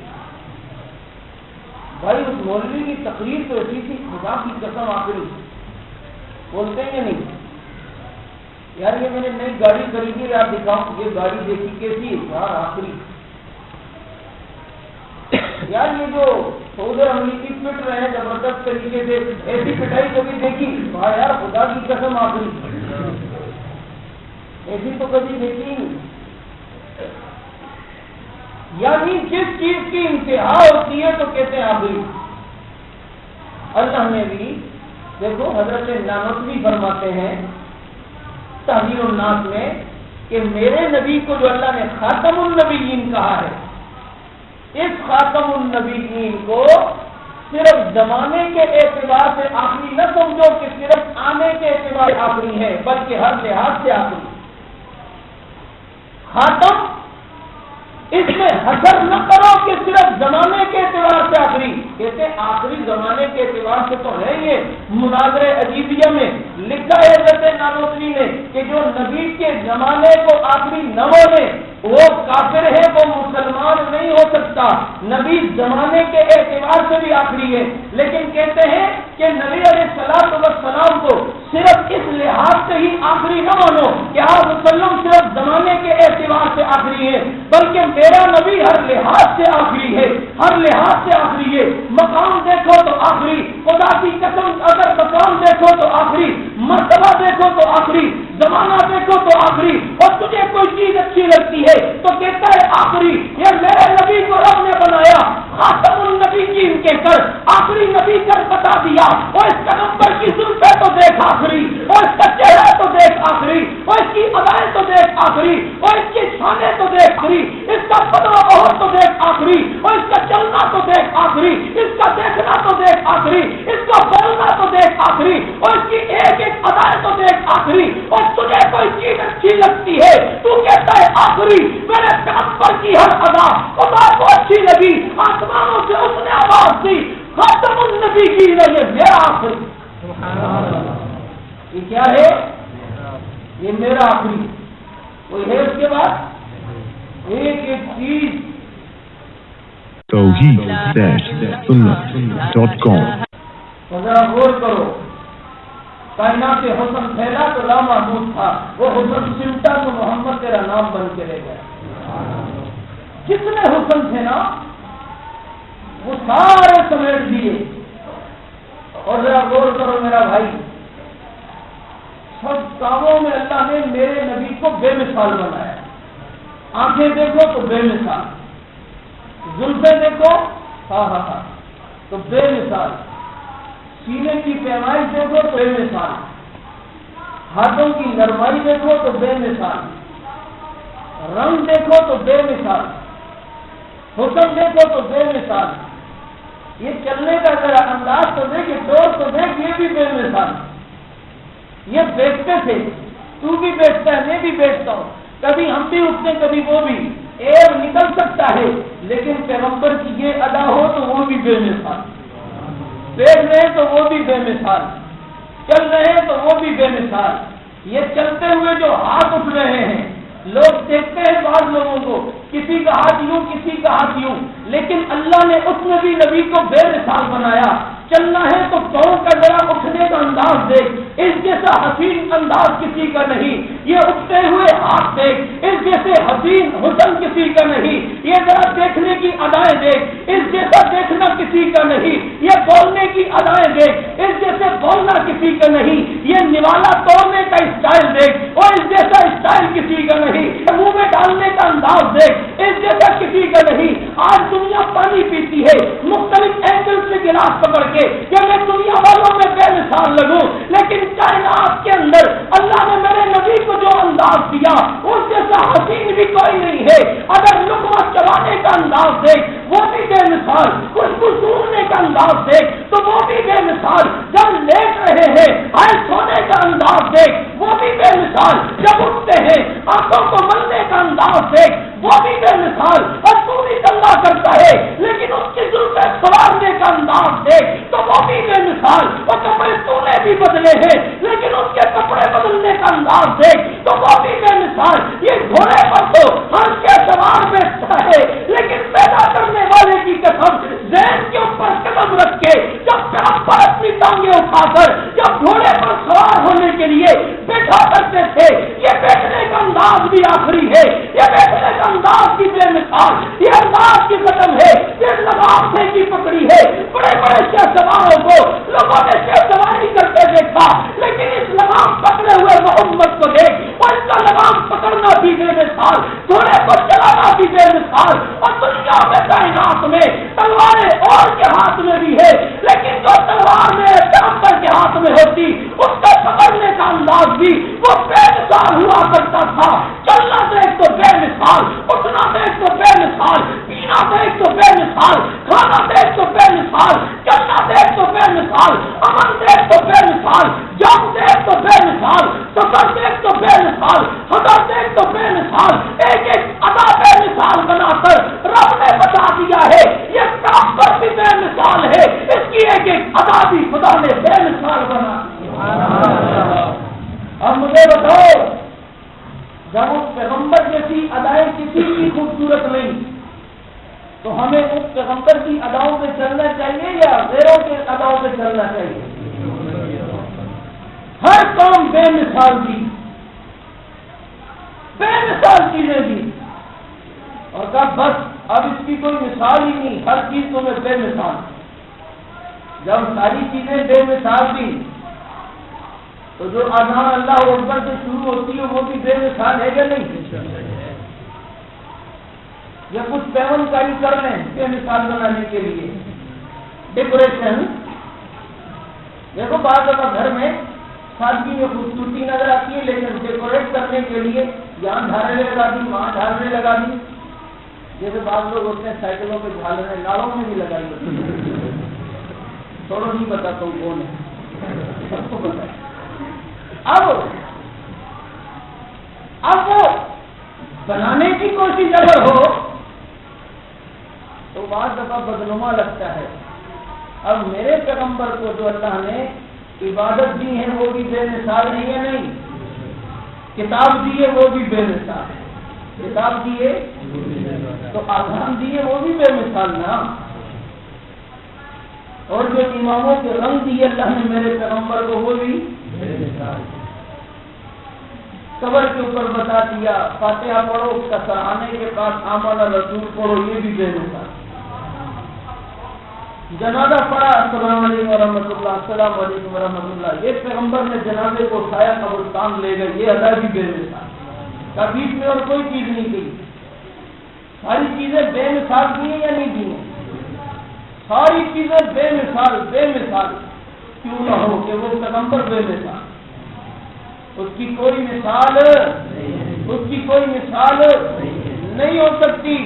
بھائی اس مولوی کی تقریر تو ایسی تھی خدا کی قسم آخری، بولتے ہیں نہیں یار یہ میں نے نئی گاڑی خریدی ہے، آپ دکھاؤ یہ گاڑی دیکھی کیسی ہے، یار آخری، یار یہ جو سعودی امریکی پٹ رہے ہیں زبردست طریقے سے، ایسی پٹائی کبھی دیکھی؟ بھائی یار خدا کی قسم آخری، ایسی تو کبھی دیکھی نہیں۔ یعنی جس چیز کی انتہا ہوتی ہے تو کہتے ہیں آخری۔ اللہ نے بھی دیکھو حضرت نانوتوی فرماتے ہیں تحریر الناس میں کہ میرے نبی کو جو اللہ نے خاتم النبیین کہا ہے، اس خاتم النبیین کو صرف زمانے کے اعتبار سے آخری نہ سمجھو کہ صرف آنے کے اعتبار سے آخری ہے، بلکہ ہر لحاظ سے آخری۔ خاتم اس میں حسر نہ کرو کہ صرف زمانے کے اعتبار سے آخری، کہتے آخری زمانے کے اعتبار سے تو ہے۔ یہ مناظر عجیبیہ میں لکھا ہے حضرت نانوتوی نے کہ جو نبی کے زمانے کو آخری نہ مانے وہ کافر ہے، وہ مسلمان نہیں ہو سکتا۔ نبی زمانے کے اعتبار سے بھی آخری ہے، لیکن کہتے ہیں کہ نبی علیہ السلام کو صرف اس لحاظ سے ہی آخری نہ مانو کہ آپ وسلم صرف زمانے کے اعتبار سے آخری ہے، بلکہ میرا نبی ہر لحاظ سے آخری ہے، ہر لحاظ سے آخری ہے۔ مقام دیکھو تو آخری، خدا کی قسم اگر مقام دیکھو تو آخری، مرتبہ دیکھو تو آخری، زمانہ دیکھو تو آخری، اور تجھے کوئی چیز اچھی لگتی ہے تو کہتا ہے آخری۔ یہ میرے نبی کو رب نے بنایا خاتم النبی کی ان کے کر، آخری نبی کر بتا دیا، اور اس پیغمبر کی زلفیں تو دیکھ آخری، اور اس کا چہرہ تو دیکھ آخری، اور اس کی ادائیں تو دیکھ آخری، اور اس کی شانیں تو دیکھ آخری، اس کا بدلا بہت تو دیکھ آخری، اور اس کا چلنا تو دیکھ آخری، اس کا دیکھنا تو دیکھ آخری، اس کا بولنا تو دیکھ آخری، اور اس کی ایک ایک ادائیں تو دیکھ آخری، اور تجھے کوئی چیز اچھی لگتی ہے تو کہتا ہے آخری۔ میرے پیغمبر کی ہر ادا خدا کو اچھی لگی، آسمانوں سے اس نے آواز دی خاتم النبی کی یہ میرا آخری۔ یہ کیا ہے؟ یہ میرا آخری۔ کوئی ہے اس کے بعد ایک ایک چیز۔ توحید-سنت.com ذرا غور کرو، کائنات حسن پھیلا تو لامحدود تھا، وہ حسن سمٹا تو محمد تیرا نام بن کے رہ گیا۔ جتنے حسن تھے نا وہ سارے سمیٹ دیے۔ اور ذرا غور کرو میرا بھائی، سب کاموں میں اللہ نے میرے نبی کو بے مثال بنایا۔ آنکھیں دیکھو تو بے مثال، زلفیں دیکھو تو بے مثال، سینے کی پیمائش دیکھو تو بے مثال، ہاتھوں کی نرمائی دیکھو تو بے مثال، رنگ دیکھو تو بے مثال، حسن دیکھو تو بے مثال، یہ چلنے کا ذرا انداز تو دیکھ، یہ دور تو دیکھ، یہ بھی بے مثال۔ یہ بیچتے تھے، تو بھی بیچتا ہے، میں بھی بیچتا ہوں، کبھی ہم بھی اٹھتے کبھی وہ بھی، ایب نکل سکتا ہے، لیکن پیغمبر کی یہ ادا ہو تو وہ بھی بے مثال، بیچ رہے ہیں تو وہ بھی بے مثال، چل رہے ہیں تو وہ بھی بے مثال۔ یہ چلتے ہوئے جو ہاتھ اٹھ رہے ہیں، لوگ دیکھتے ہیں بعض لوگوں کو، کسی کا ہاتھ یوں کسی کا ہاتھ یوں، لیکن اللہ نے اس نبی کو بے مثال بنایا۔ چلنا ہے تو پاؤں کا ذرا اٹھنے کا انداز دیکھ، اس جیسا حسین انداز کسی کا نہیں، یہ اٹھتے ہوئے ہاتھ دیکھ، اس جیسے حسین حسن کسی کا نہیں، یہ ذرا دیکھنے کی ادائیں دیکھ، اس جیسا دیکھنا کسی کا نہیں، یہ بولنے کی ادائیں دیکھ، اس جیسے بولنا کسی کا نہیں، یہ نوالا توڑنے کا اسٹائل دیکھ، اور اس جیسا اسٹائل کسی کا نہیں، منہ میں ڈالنے کا انداز دیکھ، اس جیسا کسی کا نہیں۔ آج دنیا پانی پیتی ہے مختلف اینگل سے گلاس پکڑ کے کہ میں دنیا والوں میں بے مثال لگوں، لیکن کائنات کے اندر اللہ نے میرے نبی کو جو انداز دیا اس جیسا حسین بھی کوئی نہیں ہے۔ اگر لقمہ چبانے کا انداز دیکھ وہ بھی بے مثال، خوشبو سونگنے کا انداز دیکھ تو وہ بھی بے مثال، جب لیٹ رہے ہیں ہر سونے کا انداز دیکھ وہ بھی بے مثال، جب اٹھتے ہیں آنکھوں کو ملنے کا انداز دیکھ وہ بھی بے مثال، اور تو بھی اللہ کرتا ہے لیکن اس کی زلفیں سوارنے کا انداز دیکھ تو وہ بھی بے مثال، اور کپڑے تو نے بھی بدلے ہیں لیکن اس کے کپڑے بدلنے کا انداز دیکھ تو وہ بھی بے مثال۔ یہ گھوڑے پر تو ہر کے سوار بیٹھتا ہے لیکن پیدا کرنے والے کی قسم ذہن کے اوپر قدم رکھ کے جب پیغمبر اپنی ٹانگیں اٹھا کر جب گھوڑے پر سوار ہونے کے لیے بیٹھا کرتے تھے، یہ بیٹھنے کا انداز بھی آخری ہے، یہ بیٹھنے کا انداز بھی بے مثال، یہ انداز کی قدم ہے، یہ لگام سے کی پکڑی ہے۔ بڑے بڑے شہسواروں کو لوگوں نے شہسواری کرتے دیکھا لیکن اس لگام پکڑے ہوئے محمد کو دیکھ، اور اس کا لگام پکڑنا بھی بے مثال، گھوڑے کو چلانا بھی بے مثال، اور دنیا میں کائنات میں تلواریں اور کے ہاتھ میں بھی ہے لیکن جو تلوار میں پیغمبر کے ہاتھ میں ہوتی اس کا پکڑنے کا انداز بھی وہ بے مثال ہوا کرتا تھا۔ چلنا دیکھ تو بے مثال، اٹھنا دیکھ تو بے مثال، پینا دیکھ تو بے مثال، کھانا دیکھ تو بے مثال، چلنا دیکھ تو بے مثال، امن دیکھ تو بے مثال، جب دیکھ تو بے مثال، سفر دیکھ تو بے مثال، حضر دیکھ تو بے مثال، ایک ایک ادا بے مثال بنا کر رب نے بتا دیا ہے یہ پیغمبر بھی بے مثال ہے، اس کی ایک ایک ادا بھی خدا نے بے مثال بنا دیا۔ اب مجھے بتاؤ، جب اس پیغمبر جیسی ادائیں کسی کی خوبصورت نہیں تو ہمیں اس پیغمبر کی اداؤں پہ چلنا چاہیے یا غیروں کے اداؤں پہ چلنا چاہیے؟ ہر قوم بے مثال دی، بے مثال چیزیں دی، اور کہا بس اب اس کی کوئی مثال ہی نہیں، ہر چیز تمہیں بے مثال۔ جب ساری چیزیں بے مثال تھی تو جو اذان اللہ اکبر سے شروع ہوتی ہے وہ بھی بے مثال ہے یا نہیں؟ یا کچھ پیون کاری کر لیں بے مثال بنانے کے لیے، ڈیکوریشن۔ دیکھو بعض دفعہ گھر میں سادگی میں خوبصورتی نظر آتی ہے، لیکن ڈیکوریٹ کرنے کے لیے یہاں جھالنے لگا دی، وہاں جھالنے لگا دی۔ جیسے بعض لوگ ہوتے ہیں سائیکلوں پہ جھالنے، نالوں میں بھی لگائی ہوتی ہے، چھوڑو نہیں بتاتا ہوں کون ہے، سب کو پتا ہے۔ اب وہ بنانے کی کوشش اگر ہو تو بعض دفعہ بدنما لگتا ہے۔ اب میرے پیغمبر کو جو اللہ نے عبادت دی ہے وہ بھی بے مثال نہیں ہے، نہیں کتاب دی ہے وہ بھی بے مثال ہے، کتاب دی ہے تو آسان دی ہے وہ بھی بے مثال نا، اور جو اماموں کے رنگ دیے اللہ نے میرے پیغمبر کو وہ بھی بے مثال۔ قبر کے اوپر بتا دیا فاتحہ پڑھو، اس کا سراہنے کے پاس آمن رسول پڑھو، یہ بھی بے مثال۔ جنازہ پڑھا السلام علیکم ورحمۃ اللہ، السلام علیکم ورحمۃ اللہ، یہ پیغمبر نے جنازے کو سایہ قبرستان لے گئے، یہ ادا بھی بے مثال۔ کا بیچ میں اور کوئی چیز نہیں گئی، ساری چیزیں بے مثال دی ہیں یا نہیں دی ہیں؟ ساری چیزیں بے مثال، بے مثال کیوں نہ ہو کہ وہ پیغمبر بے مثال، اس کی کوئی مثال، اس کی کوئی مثال نہیں ہو سکتی،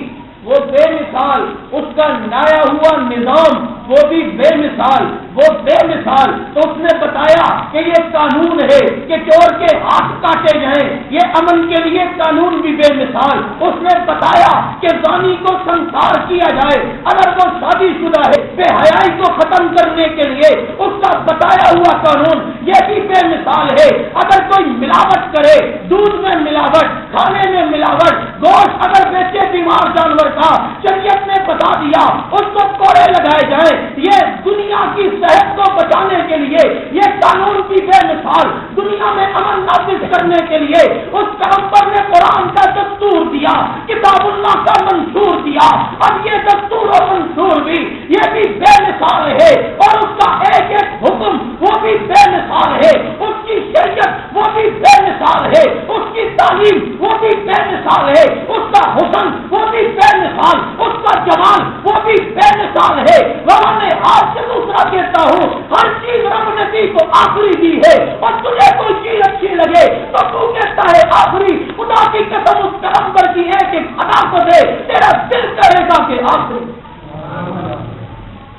وہ بے مثال، اس کا لایا ہوا نظام وہ بھی بے مثال، وہ بے مثال۔ تو اس نے بتایا کہ یہ قانون ہے کہ چور کے ہاتھ کاٹے جائیں، یہ امن کے لیے قانون بھی بے مثال۔ اس نے بتایا کہ زانی کو سنسار کیا جائے اگر وہ شادی شدہ ہے، بے حیائی کو ختم کرنے کے لیے اس کا بتایا ہوا قانون یہ بھی بے مثال ہے۔ اگر کوئی ملاوٹ کرے، دودھ میں ملاوٹ، کھانے میں ملاوٹ، گوشت اگر بیچے بیمار جانور کا، شریعت نے بتا دیا اس کو کوڑے لگائے جائیں، یہ دنیا کی صحت کو بچانے کے لیے یہ قانون کی بے مثال، دنیا میں امن نافذ کرنے کے لیے اس پیغمبر نے قرآن کا دستور دیا، کتاب اللہ کا منشور دیا، اب یہ دستور اور منشور بھی یہ بھی بے مثال ہے، اور اس کا ایک ایک حکم وہ بھی بے مثال ہے، اس کی شریعت وہ بھی بے مثال ہے، اس کی تعلیم وہ بھی بے مثال ہے، اس کا حسن وہ بھی بے مثال، اس کا جمال وہ بھی بے مثال ہے۔ رب نے آج سے دوسرا کہتا ہوں، ہر چیز رب نے دی کو آخری دی ہے، اور تجھے کوئی چیز اچھی لگے تو تو کہتا ہے آخری، خدا کی قسم اس پیغمبر کی ایک ایک ادا کو دے، تیرا دل کرے گا کہ آخری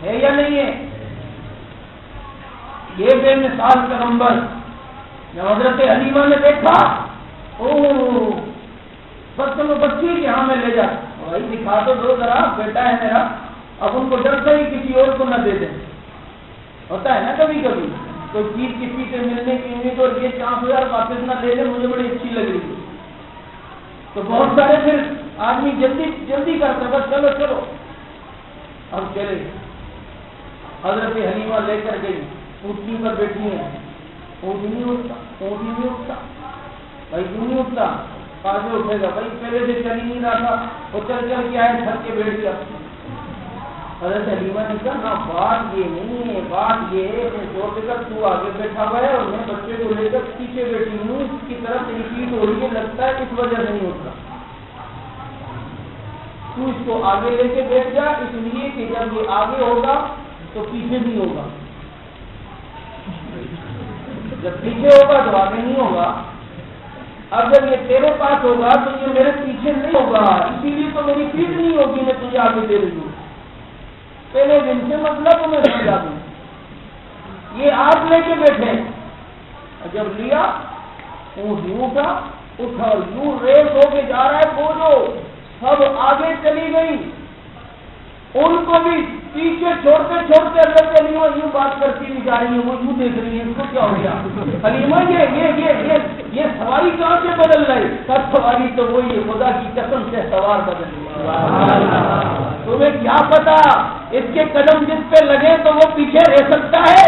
ہے یا نہیں ہے۔ یہ بے مثال پیغمبر جب حضرت حلیمہ نے دیکھا، بس چلو بچی کے ہاں میں لے جا، بھائی دکھا تو دو ذرا، بیٹا ہے میرا، اب ان کو ڈر سے ہی کسی اور کو نہ دے دیں۔ ہوتا ہے نا کبھی کبھی کوئی چیز کسی سے ملنے کی امید اور یہ چانس ہو یار واپس نہ لے لیں، مجھے بڑی اچھی لگ رہی ہے، تو بہت سارے پھر آدمی جلدی جلدی کرتے بس چلو چلو اب چلے۔ حضرت حلیمہ لے کر گئی، اونٹنی پر بیٹھی ہیں، اونٹ نہیں اٹھتا، اونٹ نہیں اٹھتا، بھائی کیوں نہیں اٹھتا؟ آگے اٹھے گا، بھائی پہلے سے چل ہی نہیں رہا تھا، وہ چل چل کے آئے، تھک کے بیٹھ گیا۔ حضرت حلیمہ نے کہا نا بات یہ نہیں ہے، بات یہ ہے کہ چھوڑ کر تو آگے بیٹھا ہوا ہے اور میں بچے کو لے کر پیچھے بیٹھی ہوں، اس کی طرف ریپیٹ ہو رہی ہے، لگتا ہے اس وجہ سے نہیں ہوتا، تو اس کو آگے لے کے بیٹھ جا، اس لیے کہ جب یہ آگے ہوگا تو پیچھے نہیں ہوگا، جب پیچھے ہوگا تو آگے نہیں ہوگا، اب جب یہ تیرے پاس ہوگا تو یہ میرے پیچھے نہیں ہوگا، اسی لیے تو میری پیٹ نہیں ہوگی، میں تجھے آگے دے رہی ہوں۔ پہلے دن سے مطلب میں سمجھا دوں، یہ آپ لے کے بیٹھے، جب لیا اونٹ یوں اٹھا یوں ریس ہو کے جا رہا ہے، وہ جو سب آگے چلی گئی، ان کو بھی پیچھے چھوڑتے چھوڑتے حضرت حلیمہ یوں بات کرتی ہوئی جا رہی ہے، وہ یوں دیکھ رہی ہے، اس کو کیا ہو گیا حلیمہ یہ سواری کہاں سے بدل رہی؟ سب سواری تو وہی ہے، خدا کی قسم سے سوار بدل رہی، تمہیں کیا پتا اس کے قدم جس پہ لگے تو وہ پیچھے رہ سکتا ہے؟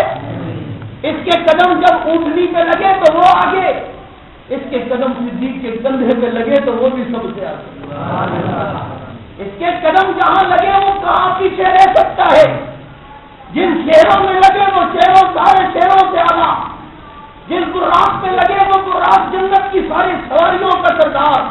اس کے قدم جب اونٹنی پہ لگے تو وہ آگے، اس کے قدم صدیق کے کندھے پہ لگے تو وہ بھی سب سے آگے، اس کے قدم جہاں لگے وہ کہاں پیچھے رہ سکتا ہے؟ جن شیروں میں لگے وہ شیروں سارے شیروں سے آگا، جن قرآن پہ لگے وہ قرآن جنت کی ساری سواریوں کا سردار،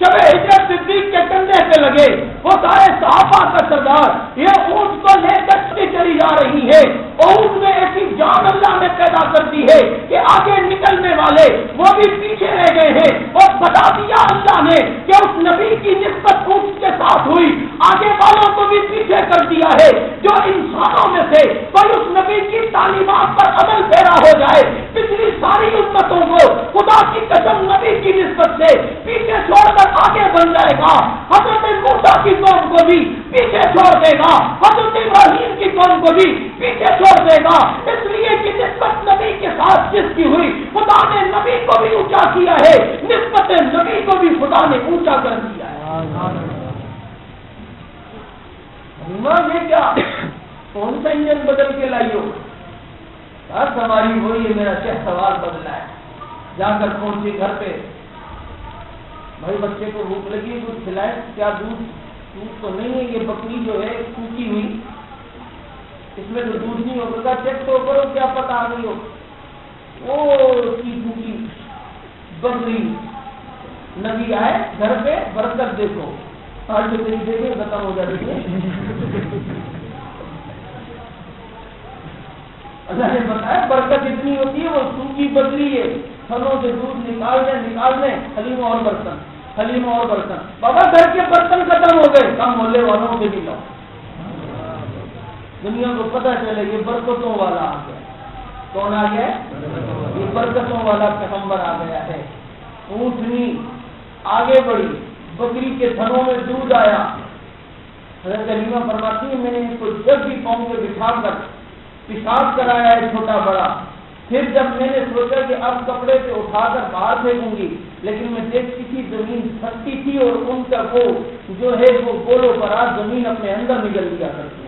جب ہجرت صدیق کے کندھے پہ لگے وہ سارے صحابہ کا سردار، یہ اونٹ کو لے کر چلی جا رہی ہے، اونٹ میں ایسی جان اللہ نے پیدا کر دی ہے کہ آگے نکلنے والے وہ بھی پیچھے رہ گئے ہیں، اور بتا دیا اللہ نے کہ اس نبی کی نسبت اونٹ کے ساتھ ہوئی، آگے والوں کو بھی پیچھے کر دیا ہے۔ جو انسانوں میں سے کوئی اس نبی کی تعلیمات پر عمل پیرا ہو جائے، پچھلی ساری امتوں کو خدا کی قسم نبی کی نسبت سے پیچھے چھوڑ کر آگے بن جائے گا۔ حضرت موسیٰ کی قوم کو بھی پیچھے چھوڑ دے گا، حضرت ابراہیم کی قوم کو بھی پیچھے چھوڑ دے گا، اس لیے کہ نسبت نبی کے ساتھ جس کی ہوئی، خدا نے نبی کو بھی اونچا کیا ہے، نسبت نبی کو بھی خدا نے اونچا کر دیا ہے۔ یہ کیا کون سا انجن بدل کے لائی ہو؟ سواری ہوئی ہے، میرا شہ سوار بدلا ہے، جا کر پہنچی گھر پہ، بھائی بچے کو بھوک لگی کچھ کھلائے، کیا دودھ تو نہیں ہے، یہ بکری جو ہے سوکھی ہوئی، اس میں تو دودھ نہیں ہوگا، چیک تو کرو کیا پتہ آ گئی ہو، وہ سوکھی بکری۔ نبی آئے گھر پہ، برکت دیکھو، آج تو تیری دیکھے ختم ہو جاتی ہے۔ اللہ نے بتایا برکت اتنی ہوتی ہے، وہ سوکھی بکری ہے، پھلوں سے دودھ نکالنے حلیم اور برتن، بابا گھر کے برتن ختم ہو گئے، کم محلے والوں سے بھی لو، دنیا کو پتہ چلے یہ برکتوں والا آ گیا۔ کون آ گیا؟ یہ برکتوں والا پیغمبر آ گیا ہے۔ اونٹنی آگے بڑھی، بکری کے تھنوں میں دودھ آیا، حضرت حلیمہ فرماتی ہے میں نے ان کو جب بھی قوم کے بٹھا کر پیشاب کرایا ہے چھوٹا بڑا، پھر جب میں نے سوچا کہ اب کپڑے سے اٹھا کر باہر پھینکوں گی، لیکن میں دیکھتی تھی زمین پھٹتی تھی اور ان کا وہ جو ہے وہ گولوں پر آ زمین اپنے اندر نکل دیا کرتی،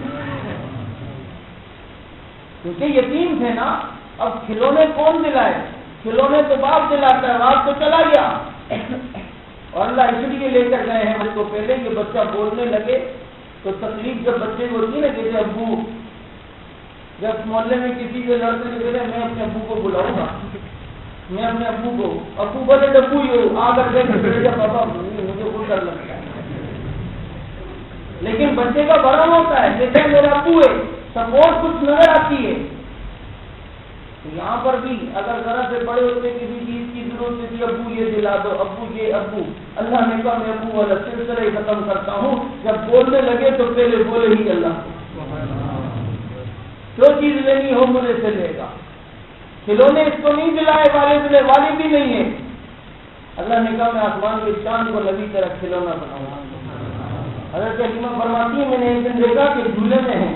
کیونکہ یتیم تھے نا۔ اب کھلونے کون دلائے؟ کھلونے تو باپ دلاتا ہے، باپ تو چلا گیا، اور اللہ اس لیے لے کر گئے ہیں مجھ کو پہلے کہ بچہ بولنے لگے تو تکلیف جب بچے کو ہوتی ہے نا، کہ ابو جب محلے میں کسی کے لڑکے سے کہتے ہیں میں اپنے ابو کو بلاؤں گا، میں اپنے ابو کو، ابو بولے ڈبو ہی ہو آ کر کے بابا مجھے خود ڈر لگتا ہے، لیکن بچے کا بڑا ہوتا ہے جیسے میرا ابو ہے، سپورٹ کچھ نظر آتی ہے۔ یہاں پر بھی اگر ذرا سے بڑے ہوتے کسی چیز کی ضرورت ہوتی، ابو یہ دلا دو، ابو یہ، ابو، اللہ نے کہا میں ابو والا سلسلہ ہی ختم کرتا ہوں، جب بولنے لگے تو پہلے بولے ہی اللہ، جو چیز لینی ہو مجھے سے لے گا۔ کھلونے اس کو نہیں دلائے، والد بھی نہیں ہے، اللہ نے کہا میں آسمان کے چاند کو نبی طرح کھلونا بناؤں گا۔ حضرت حلیمہ فرماتی ہے میں نے ایک دن دیکھا کہ جھولے میں ہیں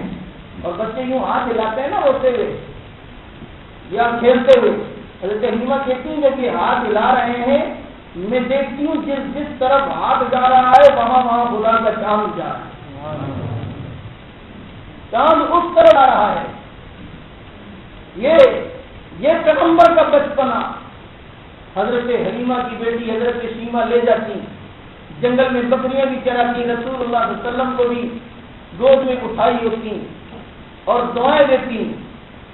اور بچے یوں ہاتھ ہلاتے ہیں نا روتے ہوئے یا کھیلتے ہوئے، حضرت حلیمہ کہتی ہیں جب یہ ہاتھ ہلا رہے ہیں میں دیکھتی ہوں جس طرف ہاتھ جا رہا ہے وہاں خدا کا چاند جا رہا ہے، چاند اس طرح آ رہا ہے۔ یہ پیغمبر کا بچپنا، حضرت حلیمہ کی بیٹی حضرت شیمہ لے جاتی، جنگل میں بکریاں بھی چراتی، رسول اللہ صلی اللہ علیہ وسلم کو بھی گود میں اٹھائی ہوتی اور دعائیں دیتی،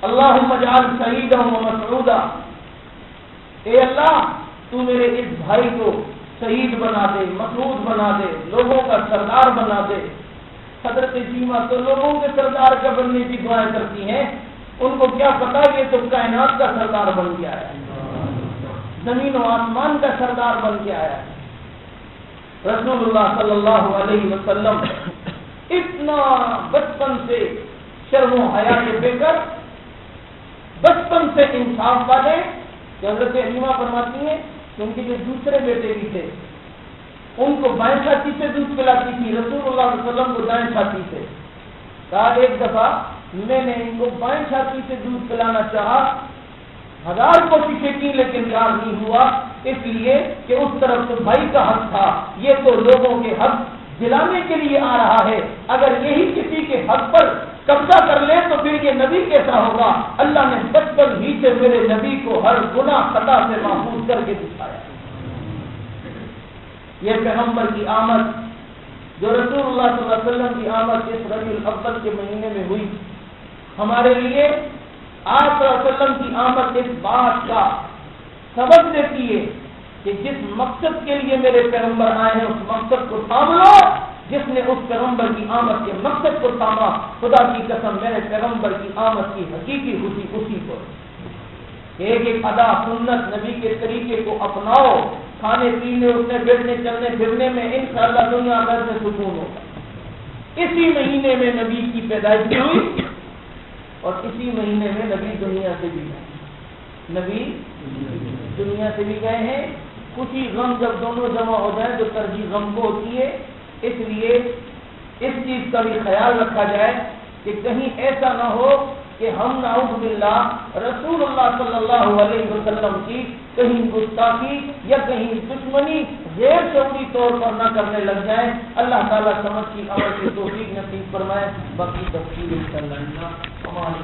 اللہم اجعل شہیدا و مسعودا، اے اللہ تو میرے اس بھائی کو شہید بنا دے، مسعود بنا دے، لوگوں کا سردار بنا دے۔ حضرت شیمہ تو لوگوں کے سردار کا بننے کی دعائیں کرتی ہیں، ان کو کیا پتا کہ تو کائنات کا سردار بن گیا ہے، زمین و آسمان کا سردار بن گیا ہے۔ رسول اللہ صلی اللہ علیہ وسلم اتنا بچپن سے شرم و حیا کے بے کر، بچپن سے انصاف والے، کہ حضرت حلیمہ فرماتی ہیں کہ ان کے جو دوسرے بیٹے بھی تھے ان کو بائیں چھاتی سے دودھ پلاتی تھی، رسول اللہ صلی اللہ علیہ وسلم کو دائیں چھاتی سے۔ کہا ایک دفعہ میں نے ان کو بائیں چھاتی سے دودھ پلانا چاہا، 1000 کوششیں کی لیکن کام نہیں ہوا، اس لیے کہ اس طرف تو بھائی کا حق تھا، یہ تو لوگوں کے حق دلانے کے لیے آ رہا ہے، اگر یہی کسی کے حق پر قبضہ کر لے تو پھر یہ نبی کیسا ہوگا؟ اللہ نے بچپن ہی سے میرے نبی کو ہر گناہ خطا سے محفوظ کر کے دکھایا۔ یہ پیغمبر کی آمد، جو رسول اللہ صلی اللہ علیہ وسلم کی آمد اس ربیع الاول کے مہینے میں ہوئی، ہمارے لیے آپ صلی اللہ علیہ وسلم کی آمد اس بات کا سبب دیتی ہے کہ جس مقصد کے لیے میرے پیغمبر آئے ہیں اس مقصد کو تھام لو۔ جس نے اس پیغمبر کی آمد کے مقصد کو تھاما، خدا کی قسم میرے پیغمبر کی آمد کی حقیقی خوشی اسی کو۔ ایک ایک ادا سنت نبی کے طریقے کو اپناؤ، کھانے پینے اٹھنے بیٹھنے چلنے پھرنے میں انشاءاللہ دنیا بھر میں سکون ہوگا۔ اسی مہینے میں نبی کی پیدائش بھی ہوئی اور اسی مہینے میں نبی دنیا سے بھی گئے، نبی دنیا سے بھی گئے ہیں۔ خوشی غم جب دونوں جمع ہو جائیں تو ترجیح غم کو ہوتی ہے، اس لیے اس چیز کا بھی خیال رکھا جائے کہ کہیں ایسا نہ ہو کہ ہم نعوذ باللہ رسول اللہ صلی اللہ علیہ وسلم کی کہیں گستاخی یا کہیں دشمنی غیر شعوری طور پر نہ کرنے لگ جائیں۔ اللہ تعالیٰ سمجھ کی عمل کی توفیق نصیب فرمائے۔ باقی تفصیل انشاءاللہ ہماری